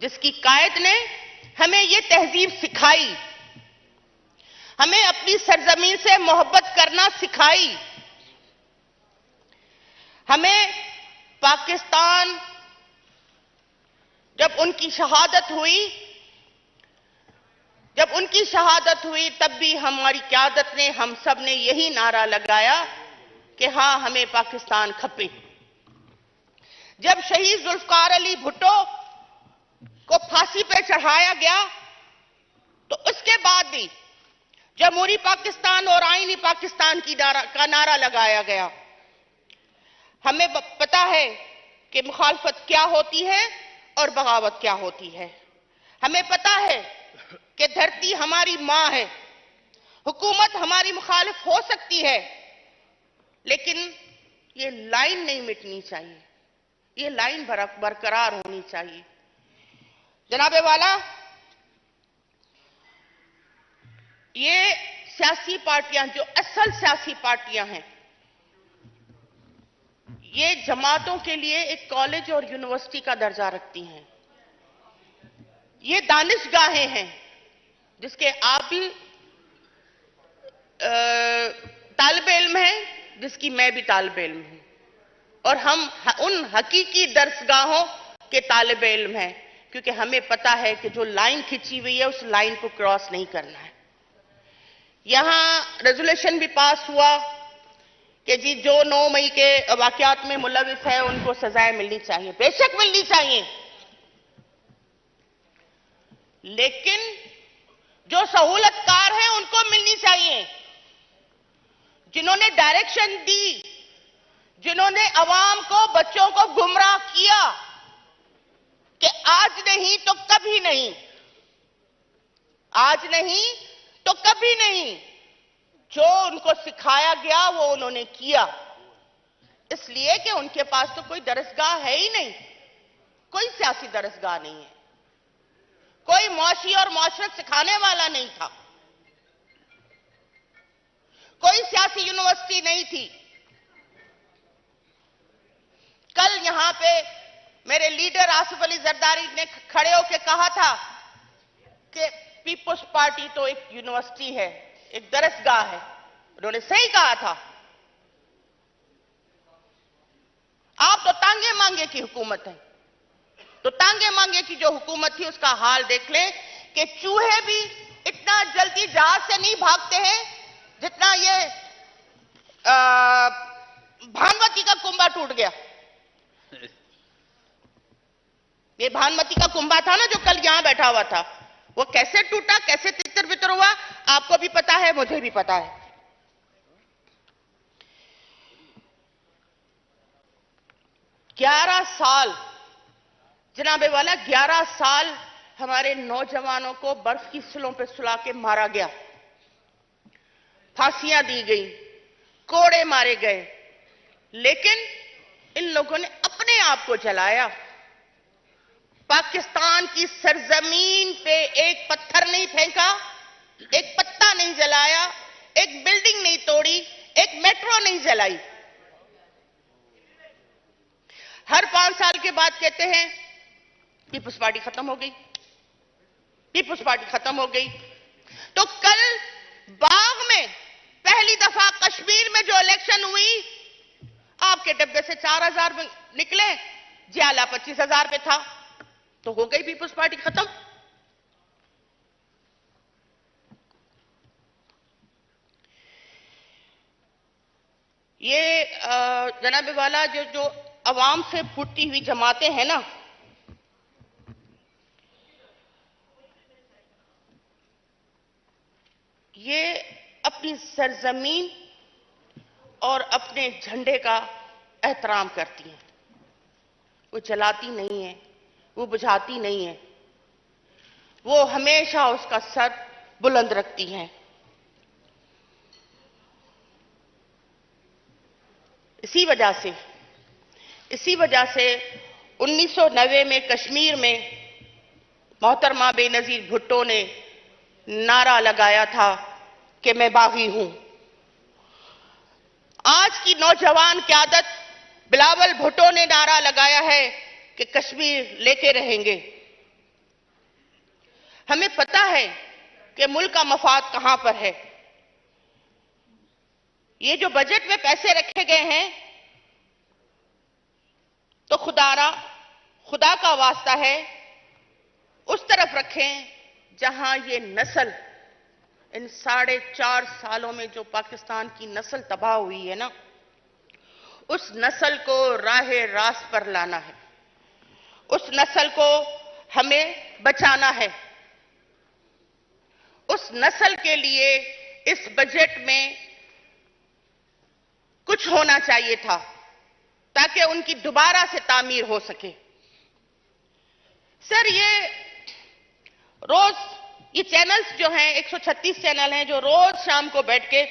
जिसकी कायद ने हमें ये तहजीब सिखाई, हमें अपनी सरजमीन से मोहब्बत करना सिखाई। हमें पाकिस्तान जब उनकी शहादत हुई तब भी हमारी क़यादत ने, हम सब ने यही नारा लगाया कि हां, हमें पाकिस्तान खपे। जब शहीद जुल्फकार अली भुट्टो को फांसी पर चढ़ाया गया तो उसके बाद भी जमहूरी पाकिस्तान और आईनी पाकिस्तान का नारा लगाया गया। हमें पता है कि मुखालफत क्या होती है और बगावत क्या होती है। हमें पता है कि धरती हमारी मां है, हुकूमत हमारी मुखालिफ हो सकती है, लेकिन ये लाइन नहीं मिटनी चाहिए, ये लाइन बरकरार होनी चाहिए। जनाबे वाला, ये सियासी पार्टियां जो असल सियासी पार्टियां हैं, ये जमातों के लिए एक कॉलेज और यूनिवर्सिटी का दर्जा रखती हैं। ये दानिशगाहें हैं जिसके आप भी तालिब इल्म हैं, जिसकी मैं भी तालिब इल्म हूं, और हम उन हकीकी दरसगाहों के तालिब इल्म हैं, क्योंकि हमें पता है कि जो लाइन खिंची हुई है उस लाइन को क्रॉस नहीं करना है। यहां रेजोल्यूशन भी पास हुआ कि जी जो 9 मई के वाकयात में मुलविस है उनको सजाएं मिलनी चाहिए। बेशक मिलनी चाहिए, लेकिन जो सहूलतकार हैं उनको मिलनी चाहिए। जिन्होंने डायरेक्शन दी, जिन्होंने अवाम को, बच्चों को गुमराह किया कि आज नहीं तो कभी नहीं, आज नहीं तो कभी नहीं, जो उनको सिखाया गया वो उन्होंने किया, इसलिए कि उनके पास तो कोई दरसगाह है ही नहीं, कोई सियासी दरसगाह नहीं है, कोई मुआशी और मुआशरत सिखाने वाला नहीं था, कोई सियासी यूनिवर्सिटी नहीं थी। कल यहां पे मेरे लीडर आसिफ अली जरदारी ने खड़े होकर कहा था कि पीपुल्स पार्टी तो एक यूनिवर्सिटी है, एक दरसगाह है। उन्होंने सही कहा था। आप तो तांगे मांगे की हुकूमत है, तो तांगे मांगे की जो हुकूमत थी उसका हाल देख लें कि चूहे भी इतना जल्दी जहाज से नहीं भागते हैं जितना ये भानुमती का कुंभा टूट गया। ये भानुमती का कुंभा था ना जो कल यहां बैठा हुआ था, वो कैसे टूटा, कैसे तितर बितर हुआ, आपको भी पता है, मुझे भी पता है। 11 साल जनाबे वाला, 11 साल हमारे नौजवानों को बर्फ की सिलों पे सुला के मारा गया, फांसियां दी गई, कोड़े मारे गए, लेकिन इन लोगों ने अपने आप को जलाया। पाकिस्तान की सरजमीन पे एक पत्थर नहीं फेंका, एक पत्ता नहीं जलाया, एक बिल्डिंग नहीं तोड़ी, एक मेट्रो नहीं जलाई। हर 5 साल के बाद कहते हैं पीपुल्स पार्टी खत्म हो गई, पीपुल्स पार्टी खत्म हो गई। तो कल बाग में पहली दफा कश्मीर में जो इलेक्शन हुई, आपके डब्बे से 4000 निकले, जियाला 25,000 पे था, तो हो गई पीपुल्स पार्टी खत्म। ये जनाब वाला जो अवाम से फूटती हुई जमातें हैं ना, ये अपनी सरजमीन और अपने झंडे का एहतराम करती हैं। वो जलाती नहीं है, वो बुझाती नहीं है, वो हमेशा उसका सर बुलंद रखती हैं। इसी वजह से 1990 में कश्मीर में मोहतरमा बेनजीर भुट्टो ने नारा लगाया था कि मैं बागी हूं। आज की नौजवान क़यादत बिलावल भुट्टो ने नारा लगाया है कि कश्मीर लेके रहेंगे। हमें पता है कि मुल्क का मफाद कहां पर है। ये जो बजट में पैसे रखे गए हैं, तो खुदा का वास्ता है उस तरफ रखें जहां ये नस्ल, इन 4.5 सालों में जो पाकिस्तान की नस्ल तबाह हुई है ना, उस नस्ल को राहे रास्त पर लाना है, उस नस्ल को हमें बचाना है। उस नस्ल के लिए इस बजट में कुछ होना चाहिए था ताकि उनकी दोबारा से तामीर हो सके। सर, ये चैनल्स जो हैं, 136 चैनल हैं, जो रोज शाम को बैठ के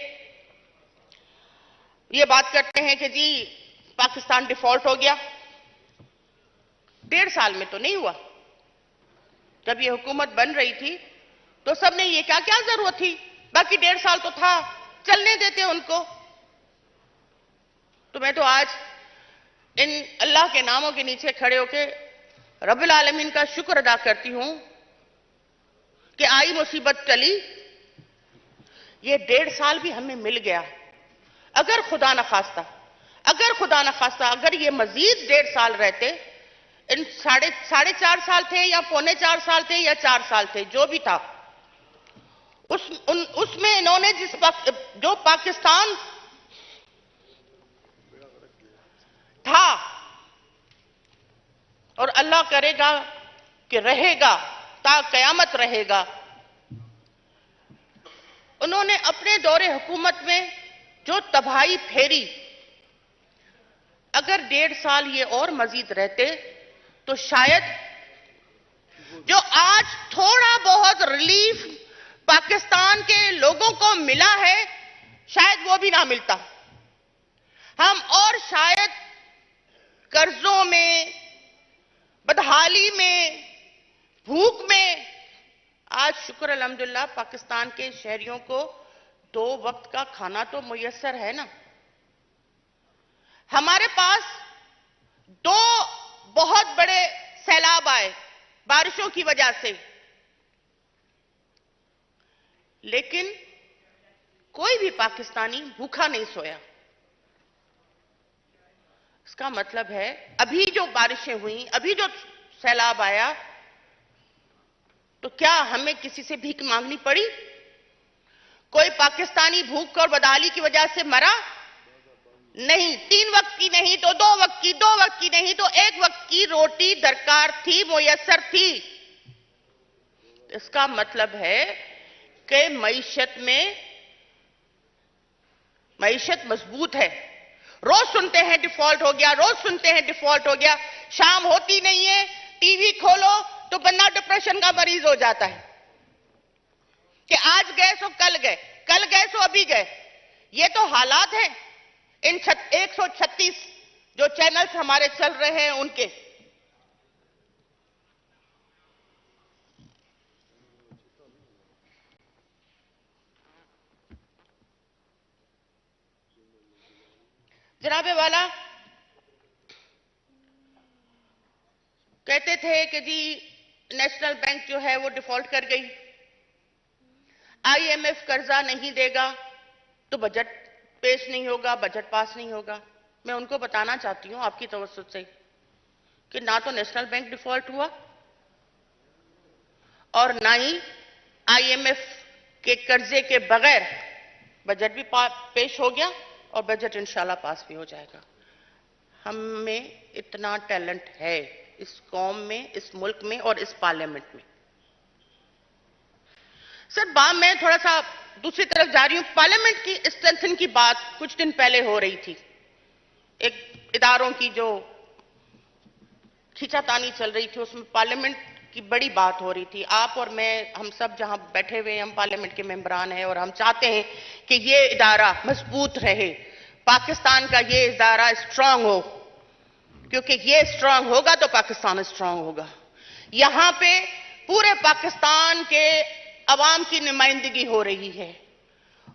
ये बात करते हैं कि जी पाकिस्तान डिफॉल्ट हो गया। 1.5 साल में तो नहीं हुआ। जब ये हुकूमत बन रही थी तो सबने ये क्या जरूरत थी, बाकी 1.5 साल तो था, चलने देते उनको। तो मैं तो आज इन अल्लाह के नामों के नीचे खड़े होकर रब्बुल आलमीन का शुक्र अदा करती हूं कि आई मुसीबत टली, ये 1.5 साल भी हमें मिल गया। अगर खुदा न खास्ता अगर ये मजीद 1.5 साल रहते, इन 4.5 साल थे या 3.25 साल थे या 4 साल थे, जो भी था, उसमें इन्होंने जो पाकिस्तान था और अल्लाह करेगा कि रहेगा, ता कयामत रहेगा, उन्होंने अपने दौरे हुकूमत में जो तबाही फेरी, अगर 1.5 साल ये और मजीद रहते तो शायद जो आज थोड़ा बहुत रिलीफ पाकिस्तान के लोगों को मिला है, शायद वो भी ना मिलता। हम और शायद कर्जों में, बदहाली में, भूख में, आज शुक्र अल्हम्दुलिल्लाह पाकिस्तान के शहरियों को 2 वक्त का खाना तो मुयस्सर है ना। हमारे पास 2 बहुत बड़े सैलाब आए बारिशों की वजह से, लेकिन कोई भी पाकिस्तानी भूखा नहीं सोया। इसका मतलब है अभी जो बारिशें हुई, अभी जो सैलाब आया, तो क्या हमें किसी से भीख मांगनी पड़ी? कोई पाकिस्तानी भूख और बदहाली की वजह से मरा नहीं। 3 वक्त की नहीं तो 2 वक्त की, 2 वक्त की नहीं तो 1 वक्त की रोटी दरकार थी, मुयस्सर थी। इसका मतलब है कि मईशत मजबूत है। रोज सुनते हैं डिफॉल्ट हो गया, रोज सुनते हैं डिफॉल्ट हो गया। शाम होती नहीं है, टीवी खोलो तो बंदा डिप्रेशन का मरीज हो जाता है कि आज गए सो कल गए, कल गए सो अभी गए। ये तो हालात हैं इन 136 जो चैनल्स हमारे चल रहे हैं उनके। जनाबे वाला कहते थे कि जी नेशनल बैंक जो है वो डिफॉल्ट कर गई, आईएमएफ कर्जा नहीं देगा तो बजट पेश नहीं होगा, बजट पास नहीं होगा। मैं उनको बताना चाहती हूं आपकी तवज्जो से कि ना तो नेशनल बैंक डिफॉल्ट हुआ और ना ही आईएमएफ के कर्जे के बगैर बजट भी पेश हो गया और बजट इंशाल्लाह पास भी हो जाएगा। हम में इतना टैलेंट है इस कौम में, इस मुल्क में और इस पार्लियामेंट में। सर मैं थोड़ा सा दूसरी तरफ जा रही हूं। पार्लियामेंट की स्ट्रेंथन की बात कुछ दिन पहले हो रही थी, एक इदारों की जो खींचातानी चल रही थी उसमें पार्लियामेंट की बड़ी बात हो रही थी। आप और मैं, हम सब जहां बैठे हुए हैं, हम पार्लियामेंट के मेंबरान हैं और हम चाहते हैं कि ये इदारा मजबूत रहे, पाकिस्तान का ये इदारा स्ट्रांग हो, क्योंकि ये स्ट्रांग होगा तो पाकिस्तान स्ट्रांग होगा। यहां पे पूरे पाकिस्तान के अवाम की नुमाइंदगी हो रही है,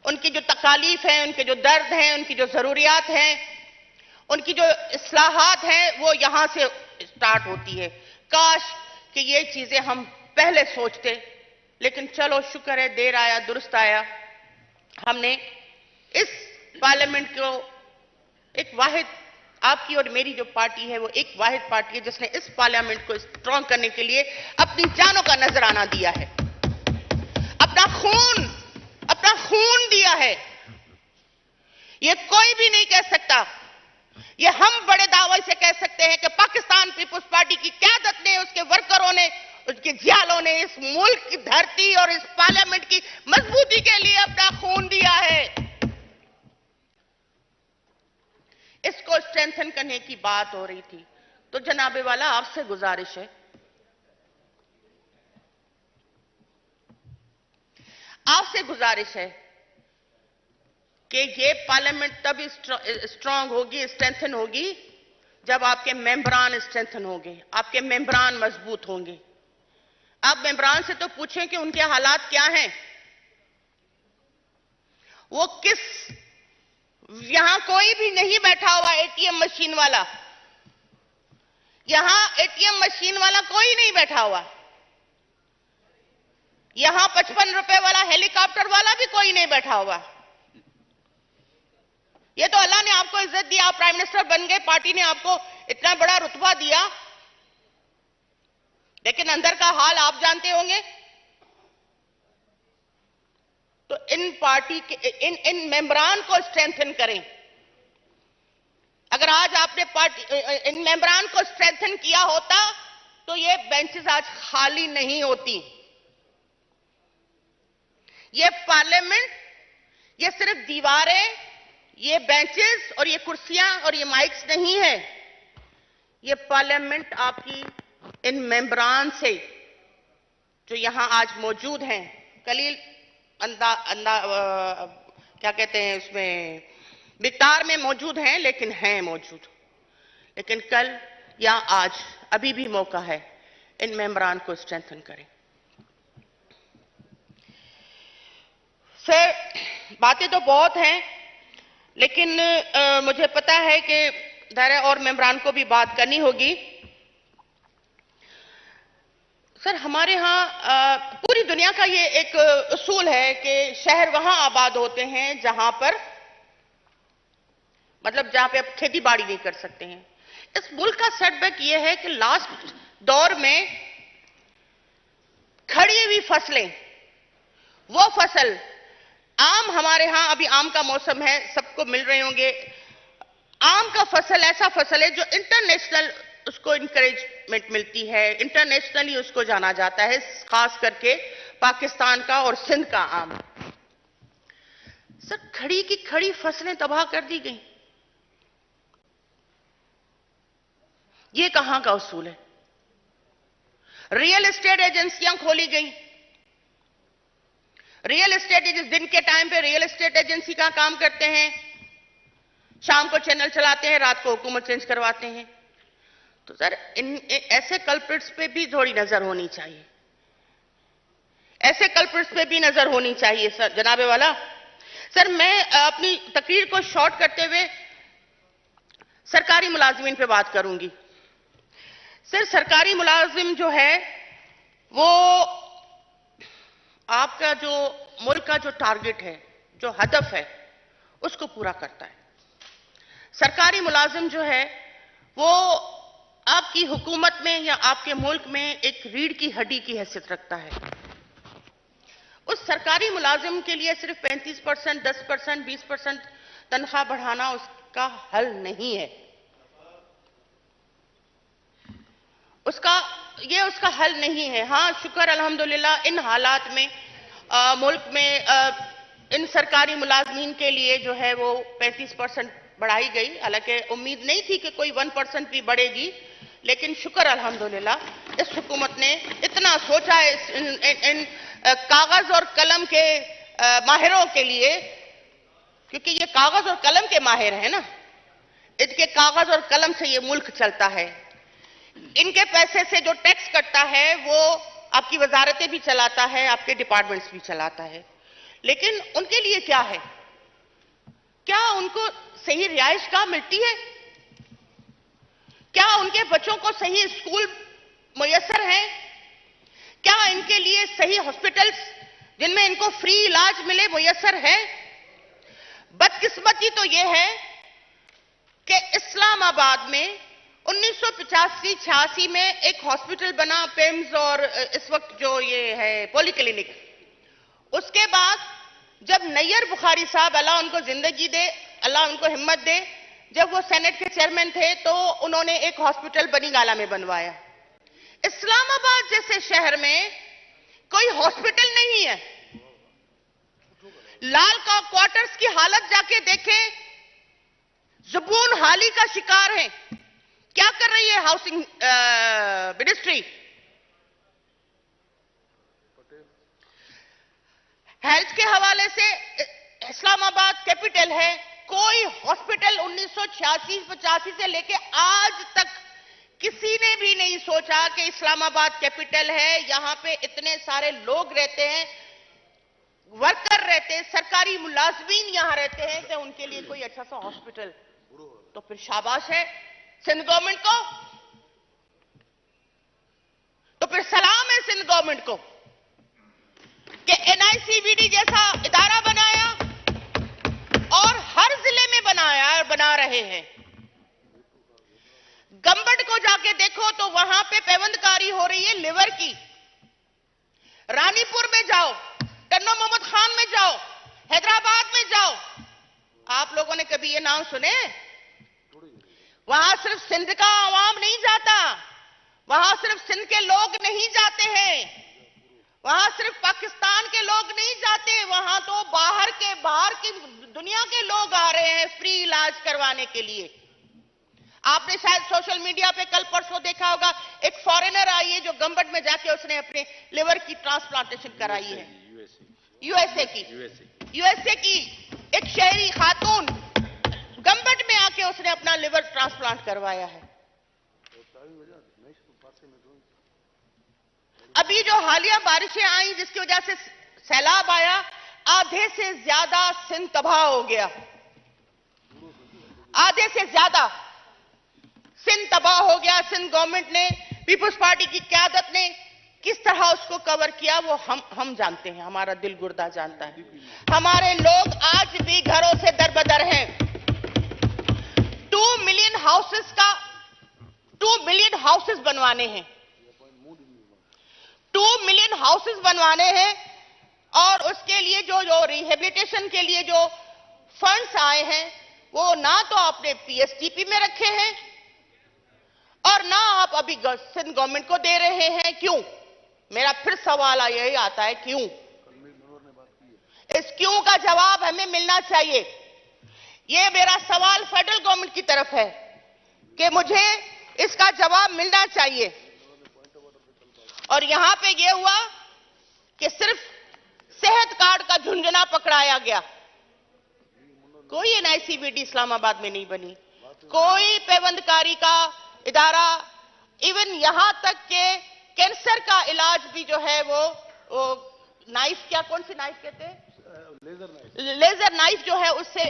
उनकी जो तकालीफ है, उनके जो दर्द हैं, उनकी जो जरूरियात हैं, उनकी जो इस्लाहात हैं, वो यहां से स्टार्ट होती है। काश कि ये चीजें हम पहले सोचते, लेकिन चलो शुक्र है देर आया दुरुस्त आया। हमने इस पार्लियामेंट को एक वाहिद, आपकी और मेरी जो पार्टी है वो एक वाहिद पार्टी है जिसने इस पार्लियामेंट को स्ट्रांग करने के लिए अपनी जानों का नजराना दिया है, अपना खून दिया है। ये कोई भी नहीं कह सकता, ये हम बड़े दावे से कह सकते हैं कि पाकिस्तान पीपुल्स पार्टी की क़यादत ने, उसके वर्करों ने, उसके जियालों ने इस मुल्क की धरती और इस पार्लियामेंट की मजबूती के लिए अपना खून दिया है। इसको स्ट्रेंथन करने की बात हो रही थी। तो जनाबे वाला आपसे गुजारिश है, कि ये पार्लियामेंट तभी स्ट्रांग होगी, स्ट्रेंथन होगी जब आपके मेंबरान स्ट्रेंथन होंगे, आपके मेंबरान मजबूत होंगे। आप मेंबरान से तो पूछें कि उनके हालात क्या हैं, वो किस, यहां कोई भी नहीं बैठा हुआ एटीएम मशीन वाला, यहां एटीएम मशीन वाला कोई नहीं बैठा हुआ, यहां 55 रुपए वाला हेलीकॉप्टर वाला भी कोई नहीं बैठा हुआ। ये तो अल्लाह ने आपको इज्जत दी, आप प्राइम मिनिस्टर बन गए, पार्टी ने आपको इतना बड़ा रुतबा दिया, लेकिन अंदर का हाल आप जानते होंगे। तो इन पार्टी के इन मेंबरान को स्ट्रेंथन करें। अगर आज आपने इन मेंबरान को स्ट्रेंथन किया होता तो ये बेंचेस आज खाली नहीं होती। ये पार्लियामेंट, ये सिर्फ दीवारें, ये बेंचेस और ये कुर्सियां और ये माइक्स नहीं है। ये पार्लियामेंट आपकी इन मेंबरान से जो यहां आज मौजूद हैं, कलील क्या कहते हैं उसमें मिकदार में मौजूद हैं, लेकिन हैं मौजूद। लेकिन कल या आज अभी भी मौका है, इन मेंबरान को स्ट्रेंथन करें। सर बातें तो बहुत हैं, लेकिन मुझे पता है कि दायरा और मेंबरान को भी बात करनी होगी। सर हमारे यहाँ पूरी दुनिया का ये एक उसूल है कि शहर वहां आबाद होते हैं जहां पर, मतलब जहां पे आप खेती बाड़ी नहीं कर सकते हैं। इस मुल्क का सेटबैक ये है कि लास्ट दौर में खड़ी हुई फसलें, वो फसल, आम हमारे यहां अभी आम का मौसम है, सबको मिल रहे होंगे। आम का फसल ऐसा फसल है जो इंटरनेशनल उसको इंकरेजमेंट मिलती है, इंटरनेशनली उसको जाना जाता है, खास करके पाकिस्तान का और सिंध का आम। सर खड़ी की खड़ी फसलें तबाह कर दी गई, ये कहां का उसूल है? रियल एस्टेट एजेंसियां खोली गई। रियल एस्टेट एजेंसी, दिन के टाइम पे रियल एस्टेट एजेंसी का काम करते हैं, शाम को चैनल चलाते हैं, रात को हुकूमत चेंज करवाते हैं। तो सर ऐसे कल्प्रिट्स पे भी थोड़ी नजर होनी चाहिए, ऐसे कल्प्रिट्स पे भी नजर होनी चाहिए सर, जनाबे वाला। सर मैं अपनी तकरीर को शॉर्ट करते हुए सरकारी मुलाजिमीन पे बात करूंगी। सर, सरकारी मुलाजिम जो है वो आपका जो मुल्क का जो टारगेट है, जो हदफ है, उसको पूरा करता है। सरकारी मुलाजिम जो है वो आपकी हुकूमत में या आपके मुल्क में एक रीढ़ की हड्डी की हैसियत रखता है। उस सरकारी मुलाजिम के लिए सिर्फ 35%, 10%, 20% तनख्वाह बढ़ाना उसका हल नहीं है। उसका हल नहीं है। हाँ, शुक्र अल्हम्दुलिल्लाह इन हालात में मुल्क में इन सरकारी मुलाजमीन के लिए जो है वो 35% बढ़ाई गई। हालांकि उम्मीद नहीं थी कि कोई 1% भी बढ़ेगी, लेकिन शुक्र अल्हम्दुलिल्लाह इस हुकूमत ने इतना सोचा है इन कागज और कलम के माहिरों के लिए, क्योंकि ये कागज और कलम के माहिर हैं ना, इनके कागज और कलम से ये मुल्क चलता है। इनके पैसे से जो टैक्स कटता है वो आपकी वजारतें भी चलाता है, आपके डिपार्टमेंट्स भी चलाता है। लेकिन उनके लिए क्या है? क्या उनको सही रिहाइश कहाँ मिलती है? क्या उनके बच्चों को सही स्कूल मुयस्सर है? क्या इनके लिए सही हॉस्पिटल्स जिनमें इनको फ्री इलाज मिले मुयस्सर है? बदकिस्मती तो यह है कि इस्लामाबाद में 1985-86 में एक हॉस्पिटल बना, पेम्स, और इस वक्त जो ये है पॉलीक्लिनिक। उसके बाद जब नैयर बुखारी साहब, अल्लाह उनको जिंदगी दे, अल्लाह उनको हिम्मत दे, जब वो सेनेट के चेयरमैन थे तो उन्होंने एक हॉस्पिटल बनीगाला में बनवाया। इस्लामाबाद जैसे शहर में कोई हॉस्पिटल नहीं है। लाल का क्वार्टर्स की हालत जाके देखें, जुबून हाली का शिकार है। क्या कर रही है हाउसिंग मिनिस्ट्री? हेल्थ के हवाले से इस्लामाबाद कैपिटल है, कोई हॉस्पिटल 1986-85 से लेके आज तक किसी ने भी नहीं सोचा कि इस्लामाबाद कैपिटल है, यहां पे इतने सारे लोग रहते हैं, वर्कर रहते हैं, सरकारी मुलाजमीन यहां रहते हैं, कि उनके लिए कोई अच्छा सा हॉस्पिटल। तो फिर शाबाश है सिंध गवर्नमेंट को, तो फिर सलाम है सिंध गवर्नमेंट को कि NICVD जैसा इदारा बनाया और हर जिले में बनाया और बना रहे हैं। गंबट को जाके देखो तो वहां पे पेवंदकारी हो रही है लिवर की। रानीपुर में जाओ, टन्नो मोहम्मद खान में जाओ, हैदराबाद में जाओ, आप लोगों ने कभी ये नाम सुने? वहां सिर्फ सिंध का आवाम नहीं जाता, वहां सिर्फ सिंध के लोग नहीं जाते हैं, वहां सिर्फ पाकिस्तान के लोग नहीं जाते, वहां तो बाहर की दुनिया के लोग आ रहे हैं फ्री इलाज करवाने के लिए। आपने शायद सोशल मीडिया पे कल परसों देखा होगा, एक फॉरेनर आई है जो गंबट में जाके उसने अपने लिवर की ट्रांसप्लांटेशन कराई है। यूएसए की एक शहरी खातून गंबट में आके उसने अपना लिवर ट्रांसप्लांट करवाया है। अभी जो हालिया बारिशें आई जिसकी वजह से सैलाब आया, आधे से ज्यादा सिंध तबाह हो गया, आधे से ज्यादा सिंध तबाह हो गया। सिंध गवर्नमेंट ने, पीपुल्स पार्टी की क़यादत ने किस तरह उसको कवर किया वो हम जानते हैं, हमारा दिल गुर्दा जानता है। हमारे लोग आज भी घरों से दरबदर हैं। 2 मिलियन हाउसेस बनवाने हैं, 2 मिलियन हाउसेस बनवाने हैं, और उसके लिए जो रिहेबिलिटेशन के लिए जो फंड्स आए हैं वो ना तो आपने PSDP में रखे हैं और ना आप अभी सिंध गवर्नमेंट को दे रहे हैं। क्यों? मेरा फिर सवाल यही आता है, क्यों? इस क्यों का जवाब हमें मिलना चाहिए। यह मेरा सवाल फेडरल गवर्नमेंट की तरफ है कि मुझे इसका जवाब मिलना चाहिए। और यहां पे यह हुआ कि सिर्फ सेहत कार्ड का झुंझुना पकड़ाया गया, कोई NICVD इस्लामाबाद में नहीं बनी, कोई पेवंदकारी का इदारा, इवन यहां तक के कैंसर का इलाज भी जो है वो नाइफ, क्या कौन सी नाइफ कहते हैं, लेजर नाइफ जो है उससे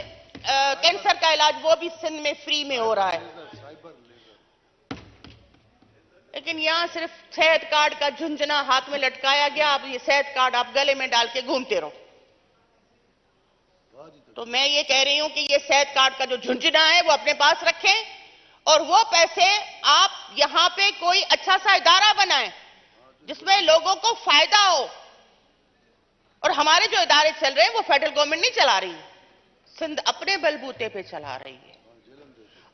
कैंसर का इलाज वो भी सिंध में फ्री में हो रहा है। लेकिन यहां सिर्फ सेहत कार्ड का झुंझुना हाथ में लटकाया गया, अब ये सेहत कार्ड आप गले में डाल के घूमते रहो। तो मैं ये कह रही हूं कि ये सेहत कार्ड का जो झुंझुना है वो अपने पास रखें और वो पैसे आप यहां पे कोई अच्छा सा इदारा बनाएं जिसमें लोगों को फायदा हो। और हमारे जो इदारे चल रहे हैं वो फेडरल गवर्नमेंट नहीं चला रही, सिंध अपने बलबूते पे चला रही है।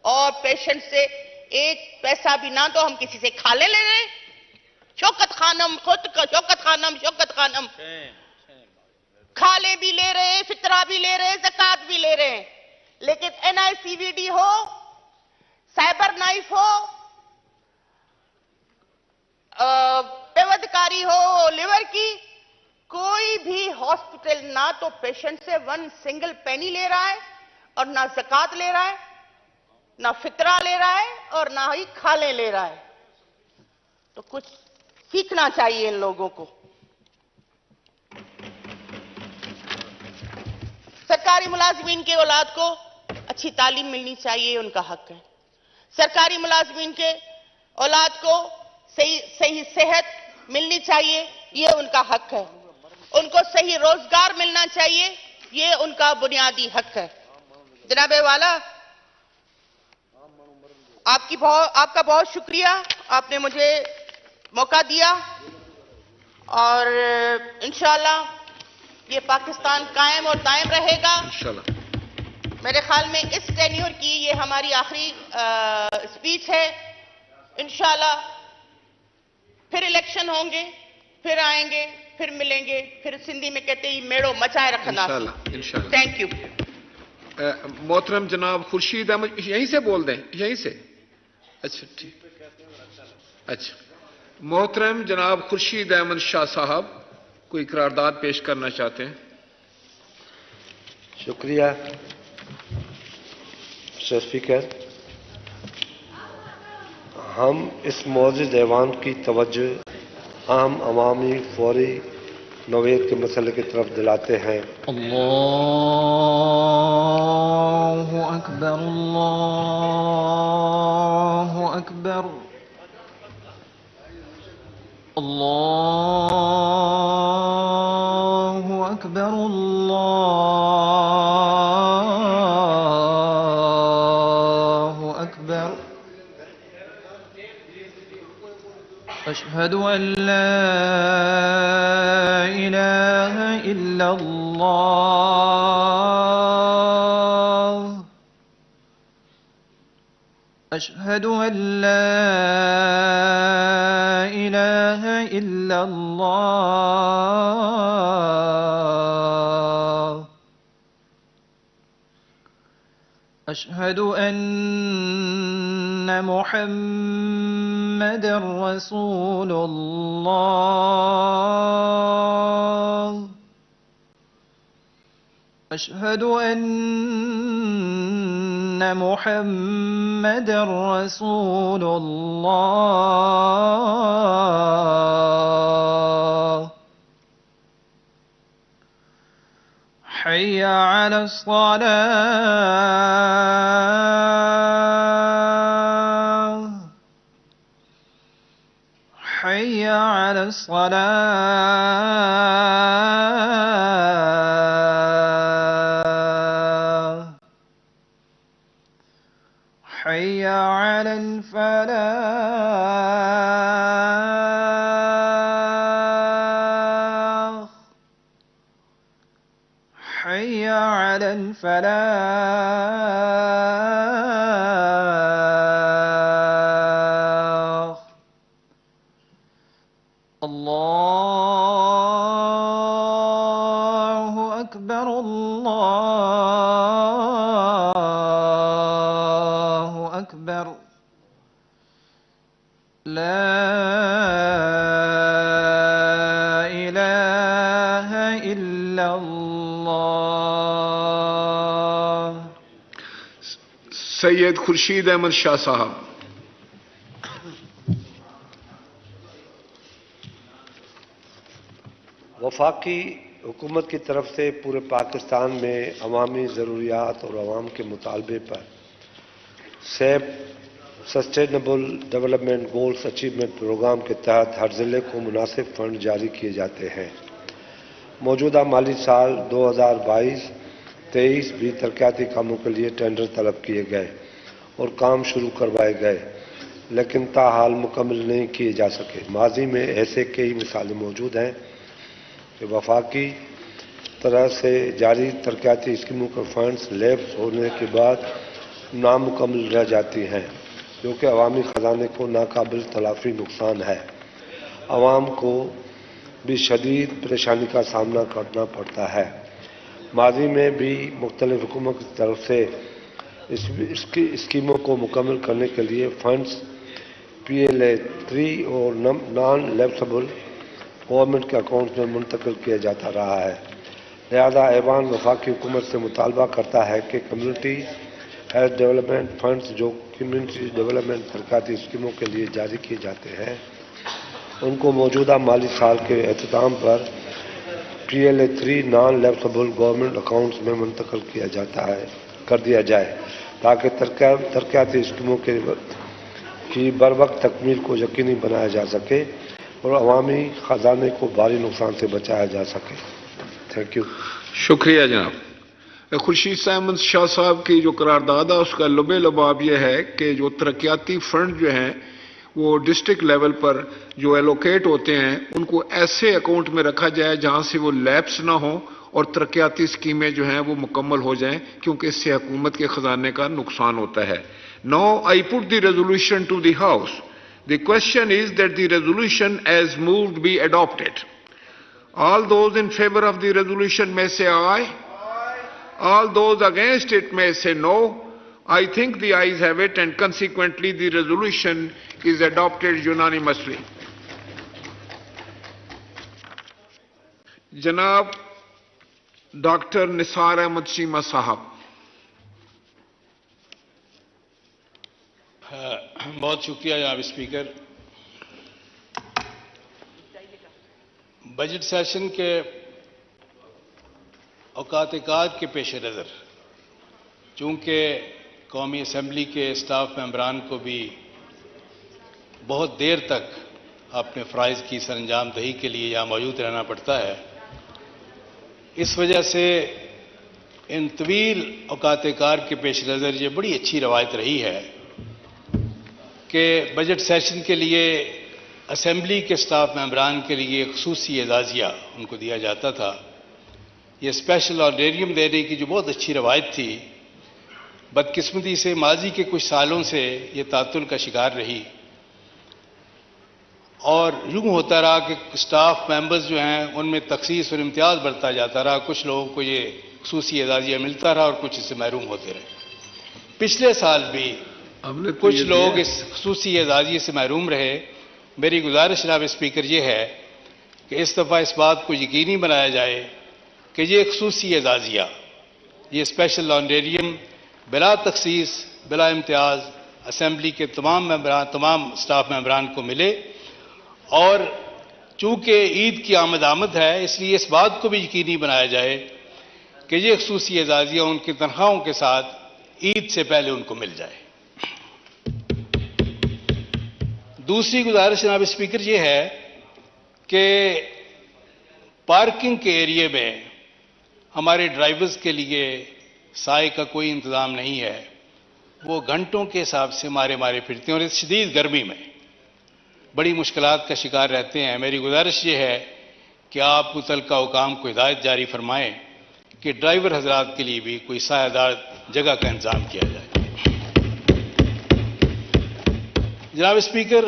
और पेशेंट से एक पैसा भी ना तो हम किसी से खाले ले रहे हैं। शौकत खानम खुद का शौकत खानम खाले भी ले रहे हैं, फितरा भी ले रहे हैं, ज़कात भी ले रहे हैं। लेकिन NICVD हो, साइबर नाइफ हो, बेवदकारी हो लिवर की, कोई भी हॉस्पिटल ना तो पेशेंट से 1 सिंगल पेनी ले रहा है और ना ज़कात ले रहा है, ना फितरा ले रहा है और ना ही खाले ले रहा है। तो कुछ सीखना चाहिए इन लोगों को। सरकारी मुलाजमीन के औलाद को अच्छी तालीम मिलनी चाहिए, उनका हक है। सरकारी मुलाजमीन के औलाद को सही सेहत मिलनी चाहिए, ये उनका हक है। उनको सही रोजगार मिलना चाहिए, ये उनका बुनियादी हक है। जनाब वाला, आपका बहुत शुक्रिया, आपने मुझे मौका दिया और इंशाअल्लाह ये पाकिस्तान कायम और दायम रहेगा इंशाअल्लाह। मेरे ख्याल में इस टेन्योर की ये हमारी आखिरी स्पीच है। इंशाअल्लाह फिर इलेक्शन होंगे, फिर आएंगे, फिर मिलेंगे, फिर सिंधी में कहते ही मेड़ो मचाए रखना। इंशाअल्लाह। Thank you. मोहतरम जनाब खुर्शीद अहमद यहीं से बोल दें, यहीं से। अच्छा ठीक। अच्छा, मोहतरम जनाब खुर्शीद अहमद शाह साहब कोई करारदाद पेश करना चाहते हैं। शुक्रिया सर स्पीकर। हम इस मौजूद ऐवान की तवज्जो आम अवामी फौरी नौयत के मसले की तरफ दिलाते हैं। अल्लाहु अकबर, अल्लाहु अकबर, अल्लाहु अकबर, अल्लाहु अकबर। अशहदु अन ला इलाहा इल्लल्लाह, अशहदु अन ला इलाहा इल्लल्लाह, अशहदु अन्ना मुहम्मदर रसूलुल्लाह, अशहदु अन्ना मुहम्मदर रसूलुल्लाह। हय्या अला स्सलाह, हय्या अला स्सलाह, हय्या अलल फलाह, हय्या अलल फलाह। अल्लाहु अकबर, अल्लाहु अकबर। ला इलाहा इल्लल्लाह। सैयद खुर्शीद अहमद शाह साहब। वफाकी हुकूमत की तरफ से पूरे पाकिस्तान में अवामी ज़रूरियात और अवाम के मुतालबे पर safe sustainable development goals achievement programme के तहत हर ज़िले को मुनासिब फंड जारी किए जाते हैं। मौजूदा माली साल 2022-23 भी तरक्याती कामों के लिए टेंडर तलब किए गए और काम शुरू करवाए गए, लेकिन ताहाल मुकम्मल नहीं किए जा सके। माजी में ऐसे कई मिसालें मौजूद हैं कि वफाकी तरह से जारी तरक्याती स्कीमों के फंड्स लैप्स होने के बाद नामुकम्मल रह जाती हैं, जो कि अवामी ख़जाने को नाकाबिल तलाफी नुकसान है। आवाम को भी शदीद परेशानी का सामना करना पड़ता है। माजी में भी मुख्तलिफ हुकूमत की तरफ से इसकी स्कीमों को मुकम्मल करने के लिए फंड्स PLA 3 और नॉन लैप्सेबल गवर्नमेंट के अकाउंट में मुंतकिल किया जाता रहा है। लिहाजा ऐवान वफाकी हुकूमत से मुतालबा करता है कि कम्युनिटी हेल्थ डेवलपमेंट फंड्स जो कम्युनिटी डेवलपमेंट तरक्याती स्कीमों के लिए जारी किए जाते हैं, उनको मौजूदा माली साल के अख्ताम पर PLA 3 non lapsable government accounts में मुंतकिल किया जाता है कर दिया जाए, ताकि तरक्याती स्कीमों की बर वक्त तकमील को यकीनी बनाया जा सके और अवामी ख़जाने को भारी नुकसान से बचाया जा सके। Thank you. शुक्रिया जनाब। खुर्शीद अहमद शाह साहब की जो करारदाद है उसका लबे लबाब यह है कि जो तरक्याती फंड जो हैं वो डिस्ट्रिक्ट लेवल पर जो एलोकेट होते हैं उनको ऐसे अकाउंट में रखा जाए जहां से वो लैप्स ना हो और तरक्याती स्कीमें जो हैं वो मुकम्मल हो जाएं, क्योंकि इससे हुकूमत के खजाने का नुकसान होता है। Now I put the resolution to the house. The question is that the resolution as moved be adopted. All those in favor of the resolution may say aye. All those against it may say no. I think the ayes have it, and consequently the resolution is adopted unanimously. Janab Dr. Nisar Ahmad Shima Sahab. बहुत शुक्रिया जनाब speaker. Budget session के औकात के पेश नज़र चूँकि कौमी असम्बली के स्टाफ मेंबरान को भी बहुत देर तक अपने फ़राइज़ की सरअंजाम दही के लिए यहाँ मौजूद रहना पड़ता है, इस वजह से इन तवील औकात के पेश नज़र ये बड़ी अच्छी रवायत रही है कि बजट सेशन के लिए असेंबली के स्टाफ मेंबरान के लिए ख़ुसूसी एजाज़िया उनको दिया जाता था। ये स्पेशल ऑनरेरियम देने की जो बहुत अच्छी रवायत थी, बदकिस्मती से माजी के कुछ सालों से ये तातुल का शिकार रही और यूँ होता रहा कि स्टाफ मेंबर्स जो हैं उनमें तखसीस और इम्तियाज़ बढ़ता जाता रहा। कुछ लोगों को ये ख़ुसूसी एजाज़िया मिलता रहा और कुछ इससे महरूम होते रहे। पिछले साल भी कुछ लोग इस ख़ुसूसी एजाज़िये से महरूम रहे। मेरी गुजारिश जनाब स्पीकर ये है कि इस दफ़ा इस बात को यकीनी बनाया जाए कि ये ख़ुसूसी एजाज़िया, ये स्पेशल ऑनरेरियम बिला तखसीस बिला इम्तियाज़ असम्बली के तमाम स्टाफ मेंबरान को मिले। और चूँकि ईद की आमद है, इसलिए इस बात को भी यकीनी बनाया जाए कि ये ख़ुसूसी एजाज़िया उनकी तनख्वाहों के साथ ईद से पहले उनको मिल जाए। दूसरी गुजारिश जनाब स्पीकर ये है कि पार्किंग के एरिए में हमारे ड्राइवर्स के लिए साए का कोई इंतज़ाम नहीं है। वो घंटों के हिसाब से मारे फिरते हैं और इस शदीद गर्मी में बड़ी मुश्किलात का शिकार रहते हैं। मेरी गुजारिश ये है कि आप मुतल्लिका हुकाम को हिदायत जारी फरमाएं कि ड्राइवर हजरात के लिए भी कोई सायादार जगह का इंतज़ाम किया जाए। जनाब स्पीकर,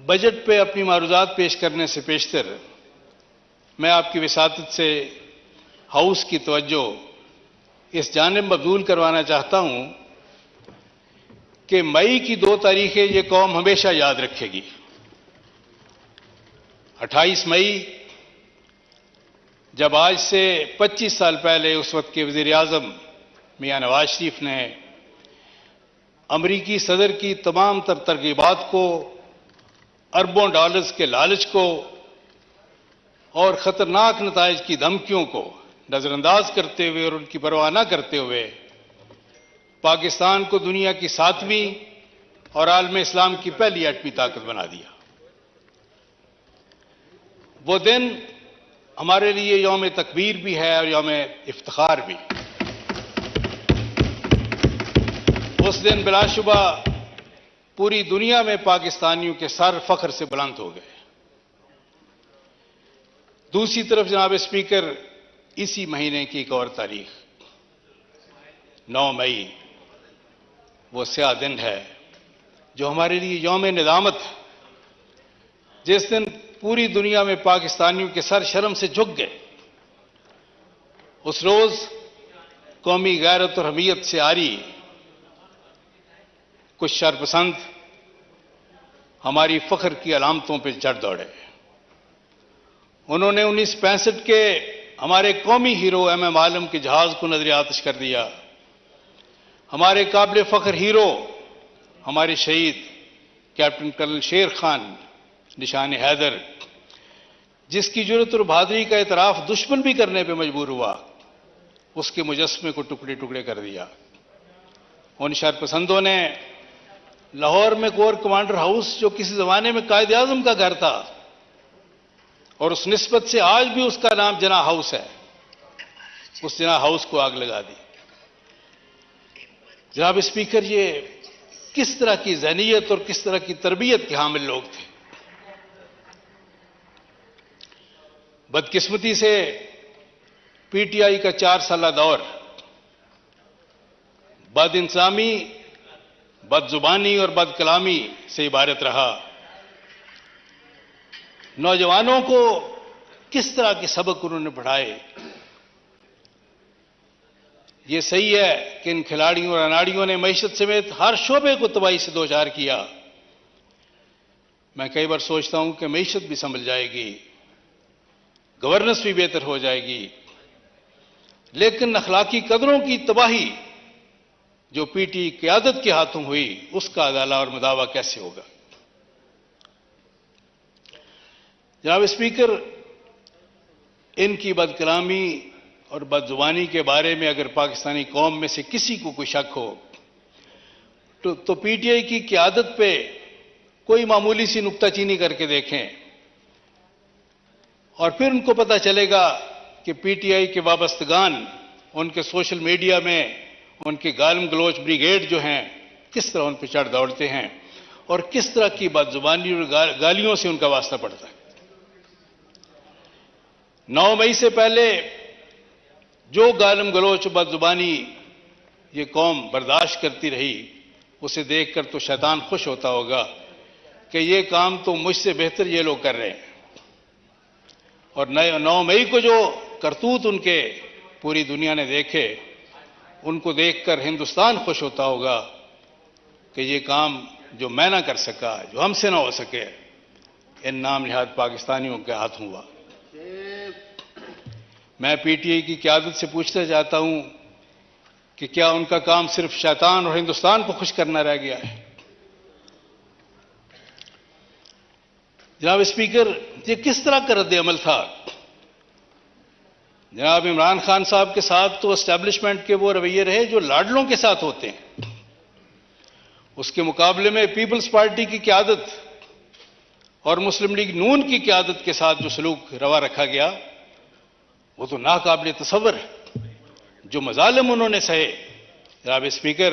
बजट पे अपनी मारूजात पेश करने से पेशतर मैं आपकी विसातत से हाउस की तवज्जो इस जानिब मबजूल करवाना चाहता हूं कि मई की 2 तारीखें ये कौम हमेशा याद रखेगी। 28 मई, जब आज से 25 साल पहले उस वक्त के वज़ीर आज़म मियां नवाज शरीफ ने अमरीकी सदर की तमाम तरगीबात को, अरबों डॉलर्स के लालच को और खतरनाक नताइज की धमकियों को नजरअंदाज करते हुए और उनकी परवाह न करते हुए पाकिस्तान को दुनिया की 7वीं और आलम इस्लाम की पहली एटमी ताकत बना दिया। वो दिन हमारे लिए यौम तकबीर भी है और यौम इफ्तिखार भी। उस दिन बिलाशुबा पूरी दुनिया में पाकिस्तानियों के सर फख्र से बुलंद हो गए। दूसरी तरफ जनाब स्पीकर, इसी महीने की एक और तारीख 9 मई वो स्याह दिन है जो हमारे लिए यौम निदामत है, जिस दिन पूरी दुनिया में पाकिस्तानियों के सर शर्म से झुक गए। उस रोज कौमी गैरत और हमीयत से आरी कुछ शरपसंद हमारी फख्र की अलामतों पर चढ़ दौड़े। उन्होंने 1965 के हमारे कौमी हीरो MM आलम के जहाज को नजर आतिश कर दिया। हमारे काबिल फख्र हीरो, हमारे शहीद कैप्टन कर्नल शेर खान निशान हैदर, जिसकी जुर्रत और बहादुरी का इतराफ दुश्मन भी करने पर मजबूर हुआ, उसके मुजस्मे को टुकड़े टुकड़े कर दिया। उन शरपसंदों ने लाहौर में कोर कमांडर हाउस, जो किसी जमाने में कायद आजम का घर था और उस निस्बत से आज भी उसका नाम जना हाउस है, उस जना हाउस को आग लगा दी। जनाब स्पीकर, ये किस तरह की ज़हनियत और किस तरह की तरबियत के हामिल लोग थे। बदकिस्मती से PTI का 4 साला दौर बदइंसामी, बदजुबानी और बदकलामी से इबारत रहा। नौजवानों को किस तरह के सबक उन्होंने पढ़ाए। ये सही है कि इन खिलाड़ियों और अनाड़ियों ने मईशत समेत हर शोबे को तबाही से दोचार किया। मैं कई बार सोचता हूं कि मईशत भी संभल जाएगी, गवर्नेंस भी बेहतर हो जाएगी, लेकिन अखलाकी कदरों की तबाही जो PTI क़यादत के हाथों हुई, उसका अदाला और मुदावा कैसे होगा। जनाब स्पीकर, इनकी बदकलामी और बदजुबानी के बारे में अगर पाकिस्तानी कौम में से किसी को कोई शक हो तो PTI की क़यादत पे कोई मामूली सी नुक्ताचीनी करके देखें और फिर उनको पता चलेगा कि PTI के वाबस्तगान उनके सोशल मीडिया में उनके गालम गलोच ब्रिगेड जो हैं किस तरह उन पर चढ़ दौड़ते हैं और किस तरह की बदजुबानी और गालियों से उनका वास्ता पड़ता है। 9 मई से पहले जो गालम गलोच बदजुबानी ये कौम बर्दाश्त करती रही, उसे देखकर तो शैतान खुश होता होगा कि ये काम तो मुझसे बेहतर ये लोग कर रहे हैं। और 9 मई को जो करतूत उनके पूरी दुनिया ने देखे, उनको देखकर हिंदुस्तान खुश होता होगा कि ये काम जो मैं ना कर सका, जो हमसे ना हो सके, इन नाम निहाद पाकिस्तानियों के हाथ हुआ। मैं PTI की क़यादत से पूछना चाहता हूं कि क्या उनका काम सिर्फ शैतान और हिंदुस्तान को खुश करना रह गया है। जनाब स्पीकर, ये किस तरह का रद्द अमल था। जनाब इमरान खान साहब के साथ तो एस्टैब्लिशमेंट के वो रवैये रहे जो लाडलों के साथ होते हैं। उसके मुकाबले में पीपल्स पार्टी की क़यादत और मुस्लिम लीग नून की क़यादत के साथ जो सलूक रवा रखा गया, वो तो नाकाबिल तसव्वुर है। जो मजालिम उन्होंने सहे, जनाब स्पीकर,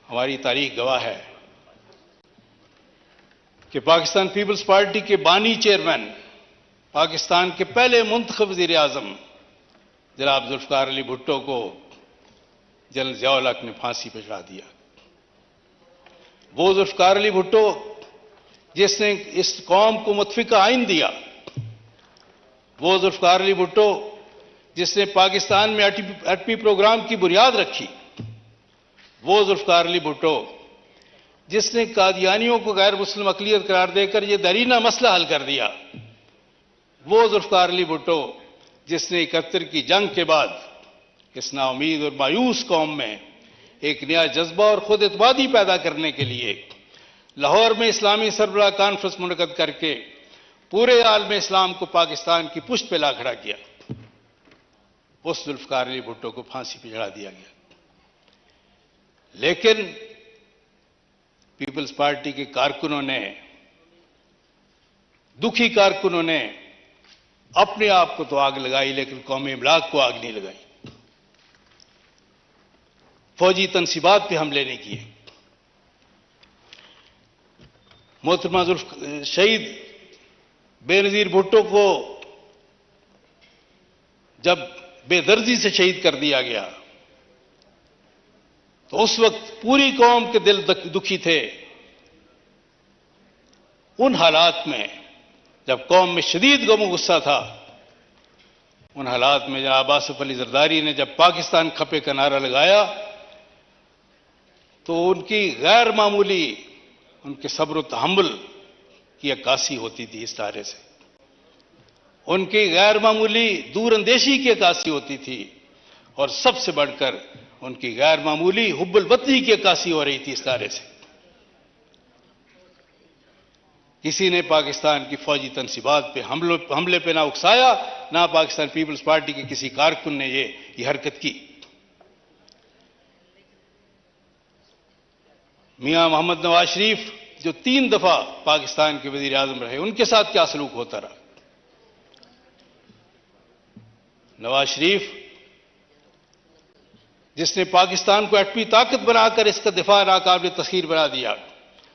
हमारी तारीख गवाह है कि पाकिस्तान पीपल्स पार्टी के बानी चेयरमैन, पाकिस्तान के पहले मुंतखब वज़ीर आज़म जनाब जुल्फ़िकार अली भुट्टो को जनरल ज़िया-उल हक़ ने फांसी पर चढ़ा दिया। वो जुल्फ़िकार अली भुट्टो जिसने इस कौम को मुतफ़िका आइन दिया, वो जुल्फ़िकार अली भुट्टो जिसने पाकिस्तान में एटमी प्रोग्राम की बुनियाद रखी, वो जुल्फ़िकार अली भुट्टो जिसने कादियानियों को गैर मुस्लिम अक़लियत करार देकर यह दरीना मसला हल कर दिया, वो जुल्फ़िकार अली भुट्टो जिसने 71 की जंग के बाद इस नाउमीद और मायूस कौम में एक नया जज्बा और खुद एतमादी पैदा करने के लिए लाहौर में इस्लामी सरबराह कॉन्फ्रेंस मुनक़द करके पूरे आलम इस्लाम को पाकिस्तान की पुष्ट पे ला खड़ा किया, उस जुल्फकार अली भुट्टो को फांसी पे चढ़ा दिया गया। लेकिन पीपल्स पार्टी के कारकुनों ने, दुखी कारकुनों ने अपने आप को तो आग लगाई, लेकिन कौमी इमलाक को आग नहीं लगाई। फौजी तनसीबात पे हमले नहीं किए। मोहतरमा शहीद बेनजीर भुट्टो को जब बेदर्दी से शहीद कर दिया गया तो उस वक्त पूरी कौम के दिल दुखी थे। उन हालात में जब कौम में शदीद गम गुस्सा था, उन हालात में जनाब आसिफ अली जरदारी ने जब पाकिस्तान खपे का नारा लगाया तो उनकी गैर मामूली, उनके सब्र तहम्मुल की अक्कासी होती थी। इस नारे से उनकी गैर मामूली दूरअंदेशी की अक्कासी होती थी, और सबसे बढ़कर उनकी गैर मामूली हुब्बुल वतनी की अक्कासी हो रही थी इस नारे से। किसी ने पाकिस्तान की फौजी तनसीबात पे हमले पे ना उकसाया, ना पाकिस्तान पीपल्स पार्टी के किसी कारकुन ने ये हरकत की। मियां मोहम्मद नवाज शरीफ जो 3 दफा पाकिस्तान के वजीर आजम रहे, उनके साथ क्या सलूक होता रहा। नवाज शरीफ जिसने पाकिस्तान को एटमी ताकत बनाकर इसका दिफा नाकाबिल तस्खीर बना दिया,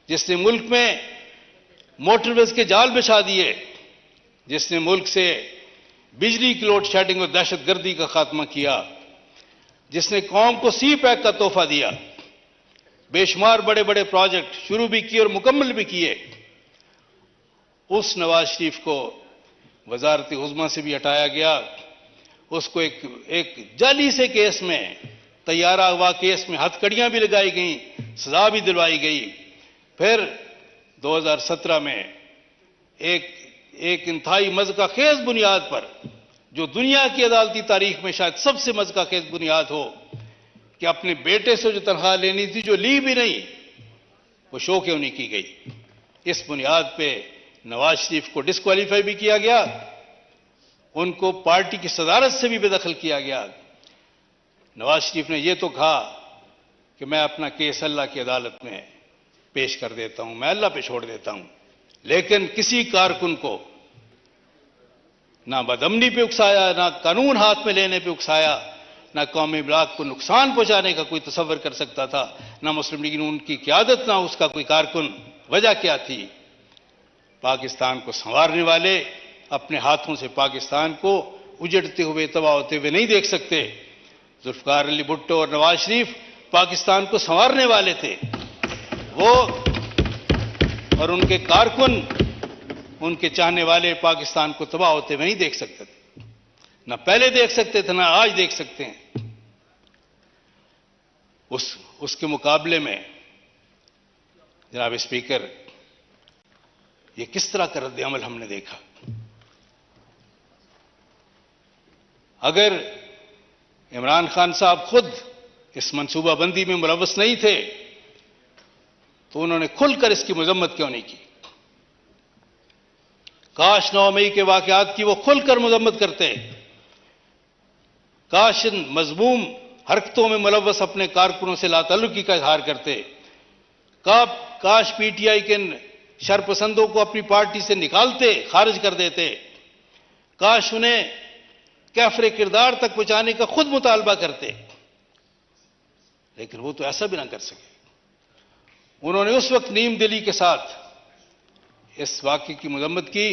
जिसने मुल्क में मोटरवेज के जाल बिछा दिए, जिसने मुल्क से बिजली की लोड शेडिंग और दहशतगर्दी का खात्मा किया, जिसने कौम को सी पैक का तोहफा दिया, बेशुमार बड़े बड़े प्रोजेक्ट शुरू भी किए और मुकम्मल भी किए, उस नवाज शरीफ को वजारत उज़्मा से भी हटाया गया। उसको एक जाली से केस में, तैयारा हुआ केस में हथकड़ियां भी लगाई गई, सजा भी दिलवाई गई। फिर 2017 में एक इंतहाई मज़का खेज बुनियाद पर, जो दुनिया की अदालती तारीख में शायद सबसे मज़का खेज बुनियाद हो, कि अपने बेटे से जो तनख्वाह लेनी थी, जो ली भी नहीं, वो शो क्यों नहीं की गई। इस बुनियाद पे नवाज शरीफ को डिस्क्वालीफाई भी किया गया, उनको पार्टी की सदारत से भी बेदखल किया गया। नवाज शरीफ ने यह तो कहा कि मैं अपना केस अल्लाह की अदालत में पेश कर देता हूं, मैं अल्लाह पे छोड़ देता हूं, लेकिन किसी कारकुन को ना बदअमनी पे उकसाया, ना कानून हाथ में लेने पे उकसाया, ना कौमी इमलाक को नुकसान पहुंचाने का कोई तसव्वुर कर सकता था, ना मुस्लिम लीग उनकी क़यादत, ना उसका कोई कारकुन। वजह क्या थी? पाकिस्तान को संवारने वाले अपने हाथों से पाकिस्तान को उजड़ते हुए, तबाह होते हुए नहीं देख सकते। जुल्फकार अली भुट्टो और नवाज शरीफ पाकिस्तान को संवारने वाले थे, वो और उनके कारकुन, उनके चाहने वाले पाकिस्तान को तबाह होते हुए नहीं देख सकते थे। ना पहले देख सकते थे, ना आज देख सकते हैं। उसके मुकाबले में जनाब स्पीकर, ये किस तरह का रद्द अमल हमने देखा। अगर इमरान खान साहब खुद इस मंसूबाबंदी में मुलव्वस नहीं थे तो उन्होंने खुलकर इसकी मजम्मत क्यों नहीं की? काश 9 मई के वाकयात की वो खुलकर मजम्मत करते, काश इन मजमूम हरकतों में मुलव्वस अपने कारकुनों से लाताल्लुकी का इजहार करते, काश पीटीआई के शरपसंदों को अपनी पार्टी से निकालते, खारिज कर देते, काश उन्हें कैफरे किरदार तक पहुंचाने का खुद मुतालबा करते, लेकिन वो तो ऐसा भी ना कर सके। उन्होंने उस वक्त नीम दिली के साथ इस वाक़े की मजम्मत की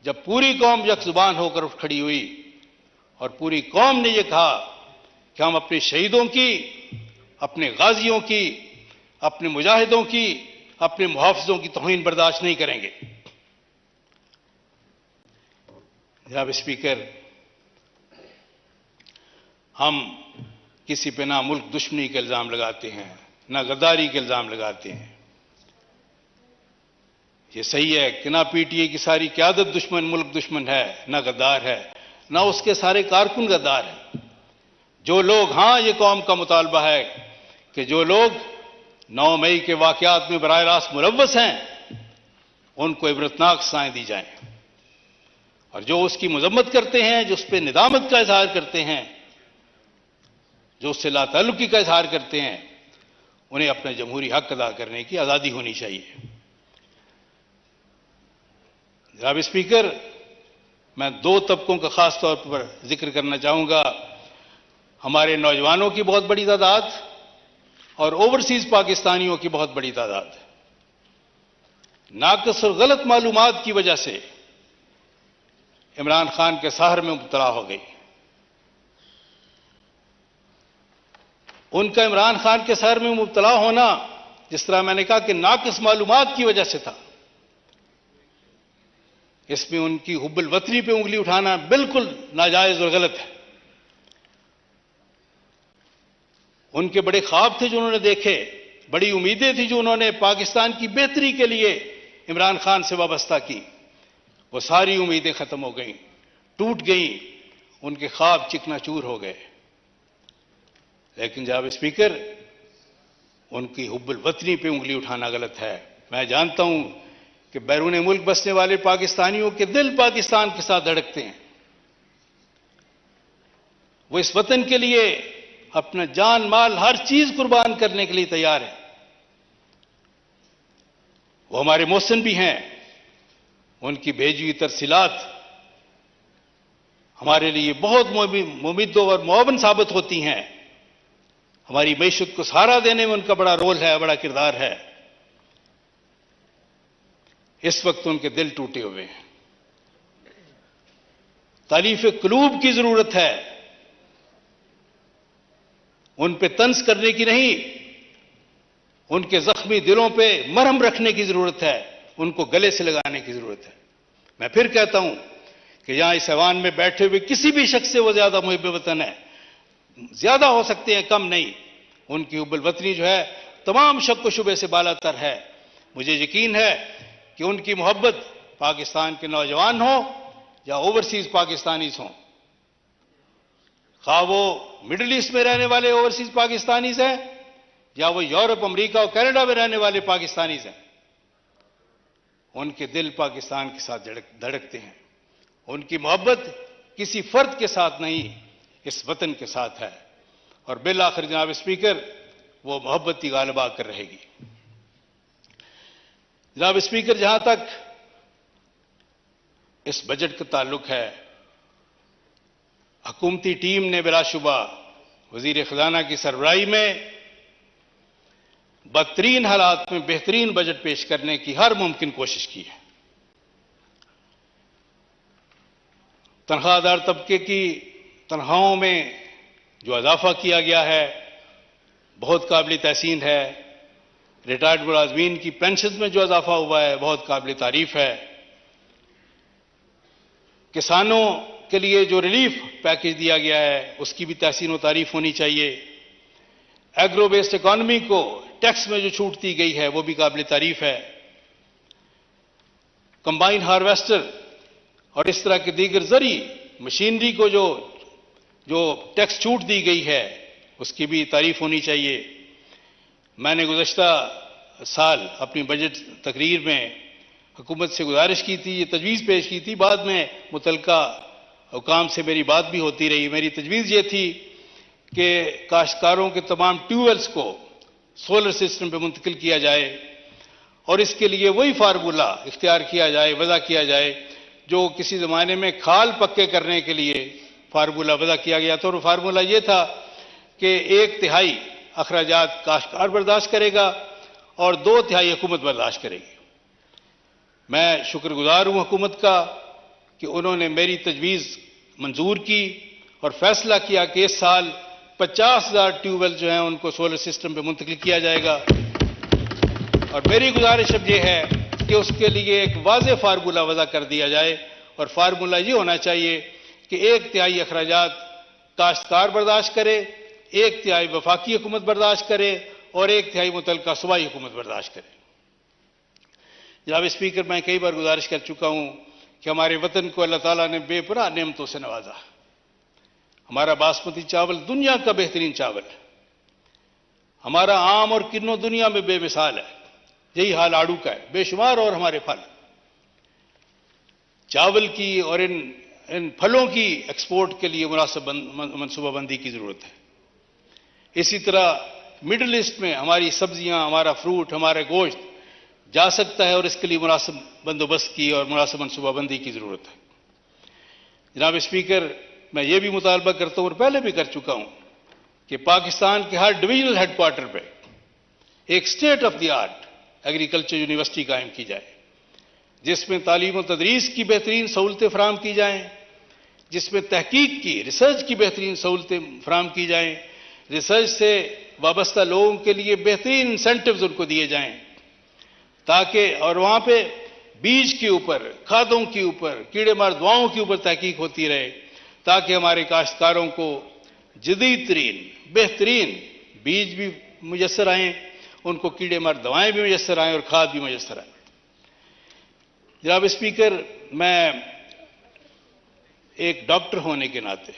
जब पूरी कौम यकजुबान होकर उठ खड़ी हुई और पूरी कौम ने यह कहा कि हम अपने शहीदों की, अपने गाजियों की, अपने मुजाहिदों की, अपने मुहाफिजों की तौहीन बर्दाश्त नहीं करेंगे। जनाब स्पीकर, हम किसी पे ना मुल्क दुश्मनी के इल्जाम लगाते हैं, ना गद्दारी के इल्जाम लगाते हैं। ये सही है कि ना पीटीआई की सारी क़यादत दुश्मन, मुल्क दुश्मन है, ना गद्दार है, ना उसके सारे कारकुन गद्दार हैं। जो लोग, हां ये कौम का मुतालबा है कि जो लोग 9 मई के वाकयात में बराह रास्त मुलव्वस हैं उनको इबरतनाक सजाएं दी जाएं, और जो उसकी मजम्मत करते हैं, जो उस पर निदामत का इजहार करते हैं, जो उससे लाताल्लुकी का इजहार करते हैं, उन्हें अपना जमहूरी हक अदा करने की आज़ादी होनी चाहिए। जनाब स्पीकर, मैं दो तबकों का खास तौर पर जिक्र करना चाहूंगा। हमारे नौजवानों की बहुत बड़ी तादाद और ओवरसीज पाकिस्तानियों की बहुत बड़ी तादाद नाक़िस और गलत मालूमात की वजह से इमरान खान के सहर में मुब्तला हो गई। उनका इमरान खान के सहर में मुब्तला होना, जिस तरह मैंने कहा कि नाक़िस मालूमात की वजह से था, इसमें उनकी हुब्बुल वतनी पे उंगली उठाना बिल्कुल नाजायज और गलत है। उनके बड़े ख्वाब थे जो उन्होंने देखे, बड़ी उम्मीदें थी जो उन्होंने पाकिस्तान की बेहतरी के लिए इमरान खान से वाबस्ता की, वो सारी उम्मीदें खत्म हो गईं, टूट गईं, उनके ख्वाब चिकनाचूर हो गए। लेकिन जनाब स्पीकर, उनकी हुब्बुल वतनी पे उंगली उठाना गलत है। मैं जानता हूं कि बैरून मुल्क बसने वाले पाकिस्तानियों के दिल पाकिस्तान के साथ धड़कते हैं। वो इस वतन के लिए अपना जान माल हर चीज कुर्बान करने के लिए तैयार है। वो हमारे मोहसिन भी हैं। उनकी भेजी हुई तरसीलात हमारे लिए बहुत मुमिद्दो और मुआवन साबित होती हैं। हमारी मईशत को सहारा देने में उनका बड़ा रोल है, बड़ा किरदार है। इस वक्त उनके दिल टूटे हुए हैं। तालीफ कुलूब की जरूरत है, उन पे तंज करने की नहीं, उनके जख्मी दिलों पे मरहम रखने की जरूरत है, उनको गले से लगाने की जरूरत है। मैं फिर कहता हूं कि यहां इस ऐवान में बैठे हुए किसी भी शख्स से वो ज्यादा मुहिब वतन है, ज्यादा हो सकते हैं, कम नहीं। उनकी हुब्बुल वतनी जो है तमाम शक व शुबे से बालातर है। मुझे यकीन है कि उनकी मोहब्बत पाकिस्तान के नौजवान हो या ओवरसीज पाकिस्तानीज हों, खा वो मिडिल ईस्ट में रहने वाले ओवरसीज पाकिस्तानीज हैं या वो यूरोप, अमेरिका और कनाडा में रहने वाले पाकिस्तानीज हैं, उनके दिल पाकिस्तान के साथ धड़कते हैं। उनकी मोहब्बत किसी फर्द के साथ नहीं, इस वतन के साथ है। और बिल आखिर जनाब स्पीकर, वो मोहब्बत ही गालिबा कर रहेगी। जनाब स्पीकर, जहां तक इस बजट का ताल्लुक है, हुकूमती टीम ने बिलाशुबा वजीर खजाना की सरबराही में बदतरीन हालात में बेहतरीन बजट पेश करने की हर मुमकिन कोशिश की है। तनख्वाहदार तबके की तनख्वाहों में जो इजाफा किया गया है बहुत काबिल तहसीन है। रिटायर्ड मुलाजमीन की पेंशन में जो इजाफा हुआ है बहुत काबिल तारीफ है। किसानों के लिए जो रिलीफ पैकेज दिया गया है उसकी भी तहसीन व तारीफ होनी चाहिए। एग्रो बेस्ड इकॉनमी को टैक्स में जो छूट दी गई है वो भी काबिल तारीफ है। कंबाइन हार्वेस्टर और इस तरह के दीगर जरी मशीनरी को जो टैक्स छूट दी गई है उसकी भी तारीफ होनी चाहिए। मैंने गुज़श्ता साल अपनी बजट तकरीर में हुकूमत से गुजारिश की थी, ये तजवीज़ पेश की थी, बाद में मुतलका हुकाम से मेरी बात भी होती रही। मेरी तजवीज़ ये थी कि काश्तकारों के तमाम ट्यूबवेल्स को सोलर सिस्टम पर मुंतकिल किया जाए और इसके लिए वही फार्मूला इख्तियार किया जाए, वज़ा किया जाए जो किसी ज़माने में खाल पक्के करने के लिए फार्मूला वज़ा किया गया था। और फार्मूला ये था कि 1/3 अखराजात काश्तकार बर्दाश्त करेगा और 2/3 हुकूमत बर्दाश्त करेगी। मैं शुक्रगुजार हूं हुकूमत का कि उन्होंने मेरी तजवीज़ मंजूर की और फैसला किया कि इस साल 50,000 ट्यूबवेल जो हैं उनको सोलर सिस्टम पे मुंतकिल किया जाएगा। और मेरी गुजारिश अब यह है कि उसके लिए एक वाज़ेह फार्मूला वज़ा कर दिया जाए और फार्मूला ये होना चाहिए कि 1/3 अखराजात काश्तकार बर्दाश्त करे, 1/3 वफाकी हुकूमत बर्दाश्त करे और 1/3 मुतलका सूबाई हुकूमत बर्दाश्त करे। जनाब स्पीकर, मैं कई बार गुजारिश कर चुका हूं कि हमारे वतन को अल्लाह ताला ने बेपनाह नेमतों से नवाजा। हमारा बासमती चावल दुनिया का बेहतरीन चावल है। हमारा आम और किन्नो दुनिया में बेमिसाल है। यही हाल आड़ू का है, बेशुमार और हमारे फल। चावल की और इन फलों की एक्सपोर्ट के लिए मुनासिब मनसूबाबंदी की ज़रूरत है। इसी तरह मिडिल ईस्ट में हमारी सब्जियां, हमारा फ्रूट, हमारा गोश्त जा सकता है और इसके लिए मुनासिब बंदोबस्त की और मुनासिब मनसूबाबंदी की ज़रूरत है। जनाब स्पीकर, मैं ये भी मुतालबा करता हूँ और पहले भी कर चुका हूँ कि पाकिस्तान के हर डिवीजनल हेडक्वार्टर पे एक state of the art agriculture university कायम की जाए, जिसमें तालीम और तदरीस की बेहतरीन सहूलतें फराम की जाएं, जिसमें तहकीक की, रिसर्च की बेहतरीन सहूलतें फराम की जाएं, रिसर्च से वाबस्ता लोगों के लिए बेहतरीन इंसेंटिव्स उनको दिए जाएं, ताकि और वहां पे बीज के ऊपर, खादों के ऊपर, कीड़े मार दवाओं के ऊपर तहकीक होती रहे, ताकि हमारे काश्तकारों को जदीद तरीन बेहतरीन बीज भी मुयस्सर आएँ, उनको कीड़े मार दवाएं भी मुयस्सर आएँ और खाद भी मुयस्सर आए। जनाब स्पीकर, मैं एक डॉक्टर होने के नाते,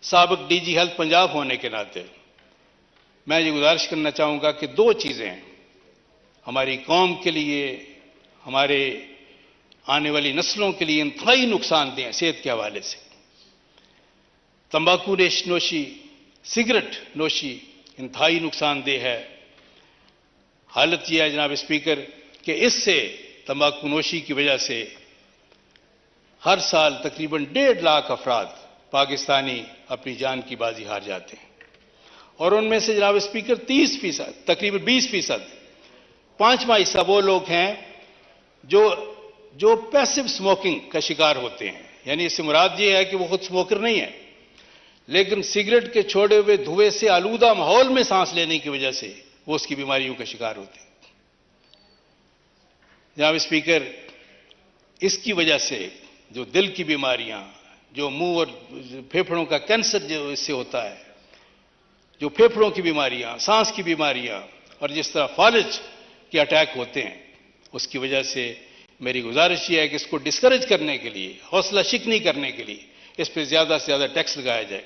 साबिक डीजी हेल्थ पंजाब होने के नाते मैं ये गुजारिश करना चाहूँगा कि दो चीज़ें हमारी कौम के लिए, हमारे आने वाली नस्लों के लिए इंतहाई नुकसानदेह हैं सेहत के हवाले से। तंबाकू नोशी, सिगरेट नोशी इंतहाई नुकसानदेह है। हालत यह है जनाब स्पीकर कि इससे, तंबाकू नोशी की वजह से हर साल तकरीबन 1.5 लाख अफराद पाकिस्तानी अपनी जान की बाजी हार जाते हैं और उनमें से जनाब स्पीकर 30%, तकरीबन 20%, 5वां हिस्सा वो लोग हैं जो पैसिव स्मोकिंग का शिकार होते हैं। यानी इससे मुराद ये है कि वो खुद स्मोकर नहीं है, लेकिन सिगरेट के छोड़े हुए धुएं से आलूदा माहौल में सांस लेने की वजह से वो उसकी बीमारियों का शिकार होते हैं। जनाब स्पीकर, इसकी वजह से जो दिल की बीमारियां, जो मुंह और फेफड़ों का कैंसर जो इससे होता है, जो फेफड़ों की बीमारियां, सांस की बीमारियां और जिस तरह फालिज के अटैक होते हैं, उसकी वजह से मेरी गुजारिश यह है कि इसको डिस्करेज करने के लिए, हौसला शिकनी करने के लिए इस पर ज्यादा से ज्यादा टैक्स लगाया जाए।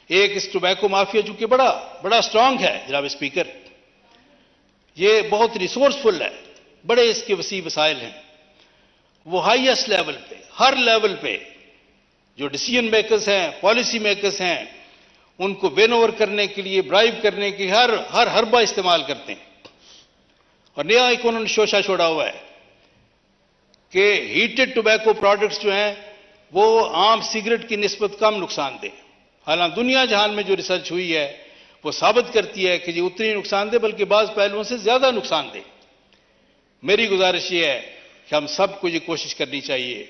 एक इस टोबैको माफिया चूंकि बड़ा स्ट्रांग है जनाब स्पीकर, ये बहुत रिसोर्सफुल है, बड़े इसके वसी वसाइल हैं, वो हाईएस्ट लेवल पे, हर लेवल पे जो डिसीजन मेकर्स हैं, पॉलिसी मेकर्स हैं, उनको विन ओवर करने के लिए, ब्राइब करने की हर हरबा इस्तेमाल करते हैं। और नया एक उन्होंने शोशा छोड़ा हुआ है कि हीटेड टोबैको प्रोडक्ट्स जो हैं वो आम सिगरेट की निस्बत कम नुकसानदेह। हालांकि दुनिया जहान में जो रिसर्च हुई है वो साबित करती है कि ये उतनी नुकसानदेह बल्कि बाज़ पहलुओं से ज्यादा नुकसानदेह। मेरी गुजारिश ये है कि हम सबको ये कोशिश करनी चाहिए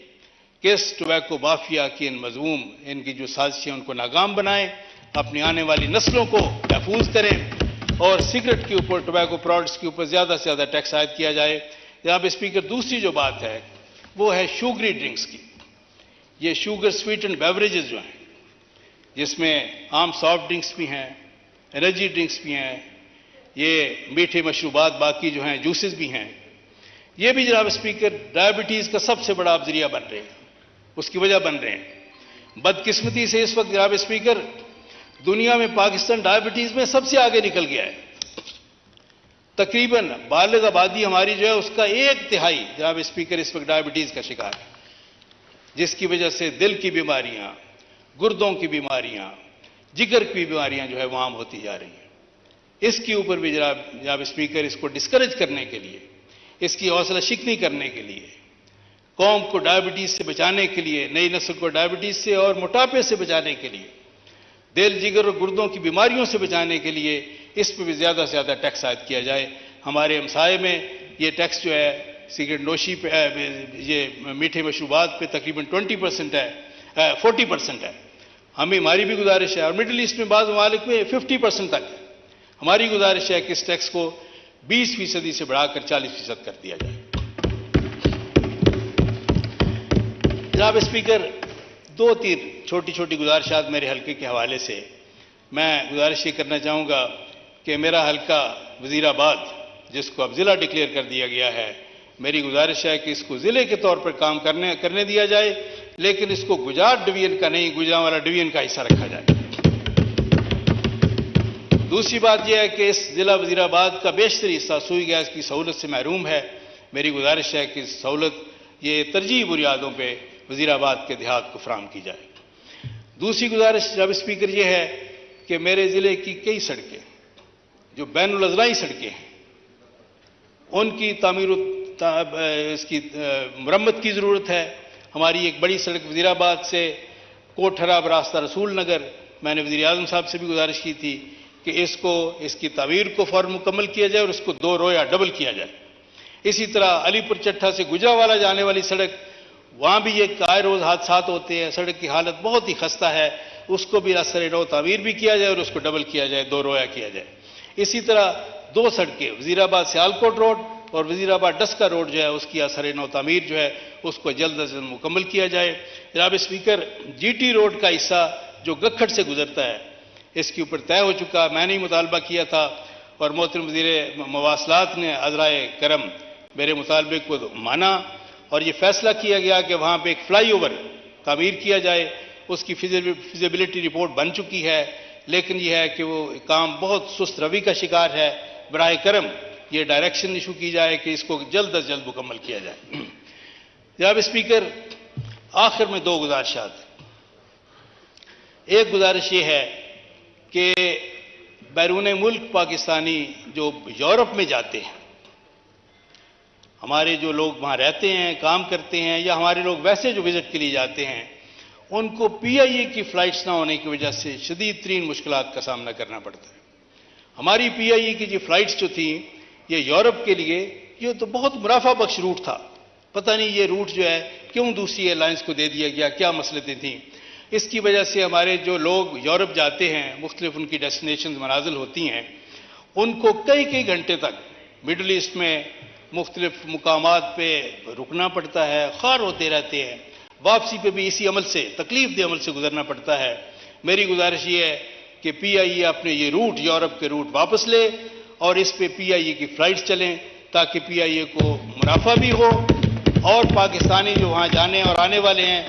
कि इस टोबैको माफिया की इन मजमूम, इनकी जो साजिशें उनको नाकाम बनाएं, अपनी आने वाली नस्लों को महफूज करें और सिगरेट के ऊपर, टोबैको प्रोडक्ट्स के ऊपर ज्यादा से ज्यादा टैक्स आयद किया जाए। जनाब स्पीकर, दूसरी जो बात है वो है शुगरी ड्रिंक्स की। ये शुगर स्वीटेंड बेवरेजेस जो हैं, जिसमें आम सॉफ्ट ड्रिंक्स भी हैं, एनर्जी ड्रिंक्स भी हैं, ये मीठे मशरूबात बाकी जो हैं, जूसेस भी हैं, ये भी जनाब स्पीकर डायबिटीज का सबसे बड़ा जरिया बन रहे हैं, उसकी वजह बन रहे हैं। बदकिस्मती से इस वक्त जनाब स्पीकर दुनिया में पाकिस्तान डायबिटीज में सबसे आगे निकल गया है। तकरीबन बालिग आबादी हमारी जो है उसका 1/3 जनाब स्पीकर इस वक्त डायबिटीज का शिकार है, जिसकी वजह से दिल की बीमारियां, गुर्दों की बीमारियां, जिगर की बीमारियां जो है वो आम होती जा रही हैं। इसके ऊपर भी जनाब स्पीकर इसको डिस्करेज करने के लिए, इसकी हौसला शिकनी करने के लिए, कौम को डायबिटीज से बचाने के लिए, नई नस्ल को डायबिटीज से और मोटापे से बचाने के लिए, दिल, जिगर और गुर्दों की बीमारियों से बचाने के लिए इस पर भी ज्यादा से ज्यादा टैक्स आयद किया जाए। हमारे हमसाये में ये टैक्स जो है सिगरेट नोशी पे, ये मीठे मशरूबात पे तकरीबन 20% है, 40% है। हमारी भी गुजारिश है, और मिडिल ईस्ट में बाज़ ममालिक में 50% तक है। हमारी गुजारिश है कि इस टैक्स को 20% से बढ़ाकर 40% कर दिया जाए। जनाब स्पीकर, 2-3 छोटी छोटी गुजारिशात मेरे हल्के के हवाले से। मैं गुजारिश ये करना चाहूँगा कि मेरा हल्का वजीराबाद, जिसको अब ज़िला डिक्लेयर कर दिया गया है, मेरी गुजारिश है कि इसको ज़िले के तौर पर काम करने दिया जाए, लेकिन इसको गुजरात डिवीजन का नहीं, गुजरांवाला डिवीजन का हिस्सा रखा जाए। दूसरी बात यह है कि इस ज़िला वजीराबाद का बेशतर हिस्सा सुई गैस की सहूलत से महरूम है। मेरी गुजारिश है कि सहूलत ये तरजीही बुनियादों पे वज़ीराबाद के देहात को फराहम की जाए। दूसरी गुजारिश जनाब स्पीकर ये है कि मेरे ज़िले की कई सड़कें जो बैनुल अज़लाई सड़कें हैं उनकी तामीर इसकी मरम्मत की ज़रूरत है। हमारी एक बड़ी सड़क वज़ीराबाद से कोठरा रास्ता रसूल नगर, मैंने वज़ीर आज़म साहब से भी गुजारिश की थी कि इसकी तामीर को फौरन मुकम्मल किया जाए और उसको 2 रोया डबल किया जाए। इसी तरह अलीपुर चट्ठा से गुजरावाला जाने वाली सड़क, वहाँ भी ये आए रोज़ हादसात होते हैं, सड़क की हालत बहुत ही खस्ता है, उसको भी असर नौ तामीर भी किया जाए और उसको डबल किया जाए, 2 रोया किया जाए। इसी तरह 2 सड़कें वज़ीराबाद से आलकोट रोड और वज़ीराबाद डस्का रोड जो है उसकी असर नौ तामीर जो है उसको जल्द अज जल्द मुकम्मल किया जाए। जनाब स्पीकर, GT रोड का हिस्सा जो गखड़ से गुजरता है इसके ऊपर तय हो चुका, मैंने ही मुतालबा किया था और मोहतरम वज़ीर मवासलात ने अज़राए करम मेरे मुतालबे को माना और ये फैसला किया गया कि वहाँ पे एक फ्लाईओवर तामीर किया जाए। उसकी फिजिबिलिटी रिपोर्ट बन चुकी है, लेकिन यह है कि वो काम बहुत सुस्त रवि का शिकार है। बराए करम ये डायरेक्शन इशू की जाए कि इसको जल्द अज जल्द मुकम्मल किया जाए। जनाब स्पीकर, आखिर में 2 गुजारिशात। एक गुजारिश ये है कि बैरून मुल्क पाकिस्तानी जो यूरोप में जाते हैं, हमारे जो लोग वहाँ रहते हैं, काम करते हैं, या हमारे लोग वैसे जो विजिट के लिए जाते हैं, उनको PIA की फ़्लाइट्स ना होने की वजह से शदीद तरीन मुश्किलात का सामना करना पड़ता है। हमारी PIA की जो फ़्लाइट्स जो थी ये यूरोप के लिए ये तो बहुत मुनाफा बख्श रूट था। पता नहीं ये रूट जो है क्यों दूसरी एयरलाइंस को दे दिया गया, क्या मसलतें थीं। इसकी वजह से हमारे जो लोग यूरोप जाते हैं, मुख्तलिफ उनकी डेस्टिनेशन मनाजिल होती हैं, उनको कई कई घंटे तक मिडल ईस्ट में मुख्तलिफ मुकामात पे रुकना पड़ता है, खार होते रहते हैं। वापसी पे भी इसी अमल से, तकलीफ दे अमल से गुजरना पड़ता है। मेरी गुजारिश ये है कि PIA अपने ये रूट, यूरोप के रूट वापस ले और इस पे PIA की फ़्लाइट्स चलें ताकि PIA को मुनाफा भी हो और पाकिस्तानी जो वहाँ जाने और आने वाले हैं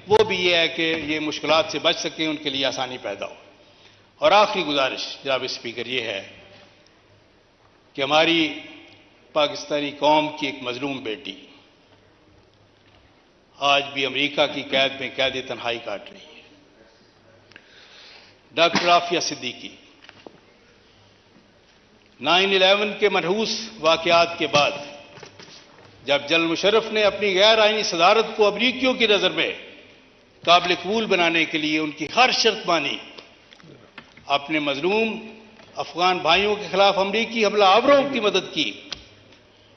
वो भी ये है कि ये मुश्किलात से बच सकें, उनके लिए आसानी पैदा हो। और आखिरी गुजारिश जनाब स्पीकर ये है कि हमारी पाकिस्तानी कौम की एक मजलूम बेटी आज भी अमेरिका की कैद में कैद तन्हाई काट रही है। डॉक्टर आफिया सिद्दीकी 9/11 के मनहूस वाक़यात के बाद जब जनरल मुशर्रफ ने अपनी गैर आईनी सदारत को अमरीकियों की नज़र में काबिल कबूल बनाने के लिए उनकी हर शर्त मानी, अपने मजलूम अफगान भाइयों के खिलाफ अमरीकी हमला आवरों की मदद की,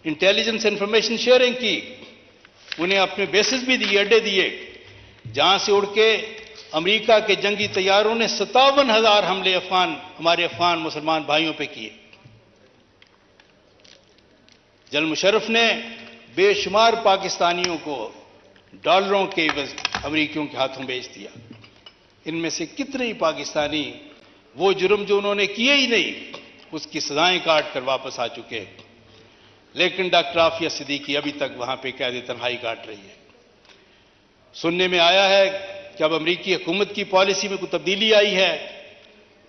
इंटेलिजेंस इंफॉर्मेशन शेयरिंग की, उन्हें अपने बेसिस भी दिए, अड्डे दिए, जहां से उड़ के अमेरिका के जंगी तैयारों ने 57,000 हमले हमारे अफगान मुसलमान भाइयों पे किए। जनरल मुशर्रफ ने बेशुमार पाकिस्तानियों को डॉलरों के एवज अमेरिकियों के हाथों बेच दिया। इनमें से कितने ही पाकिस्तानी वो जुर्म जो उन्होंने किए ही नहीं उसकी सजाएं काट कर वापस आ चुके हैं, लेकिन डॉक्टर आफिया सिद्दीकी अभी तक वहां पे कैद तन्हाई काट रही है। सुनने में आया है कि अब अमरीकी हुकूमत की पॉलिसी में कोई तब्दीली आई है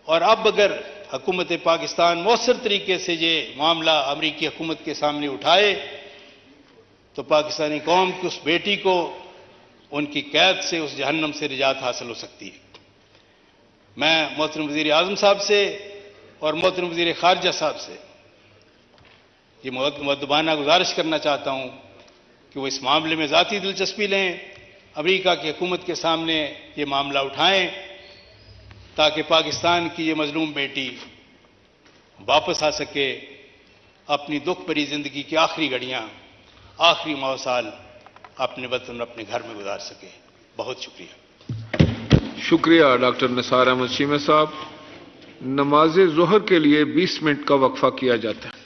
और अब अगर हुकूमत पाकिस्तान मौसर तरीके से ये मामला अमरीकी हुकूमत के सामने उठाए तो पाकिस्तानी कौम की उस बेटी को उनकी कैद से, उस जहन्नम से निजात हासिल हो सकती है। मैं मोहतरम वज़ीर आज़म साहब से और मोहतरम वज़ीर ख़ारिजा साहब से ये मुअद्दबाना गुजारिश करना चाहता हूँ कि वो इस मामले में ज़ाती दिलचस्पी लें, अमेरिका की हुकूमत के सामने ये मामला उठाएं ताकि पाकिस्तान की ये मजलूम बेटी वापस आ सके, अपनी दुख भरी ज़िंदगी की आखिरी घड़ियाँ, आखिरी माह साल अपने वतन, अपने घर में गुजार सके। बहुत शुक्रिया। शुक्रिया डॉक्टर निसार अहमद शीमा साहब। नमाज ज़ोहर के लिए 20 मिनट का वक्फा किया जाता है।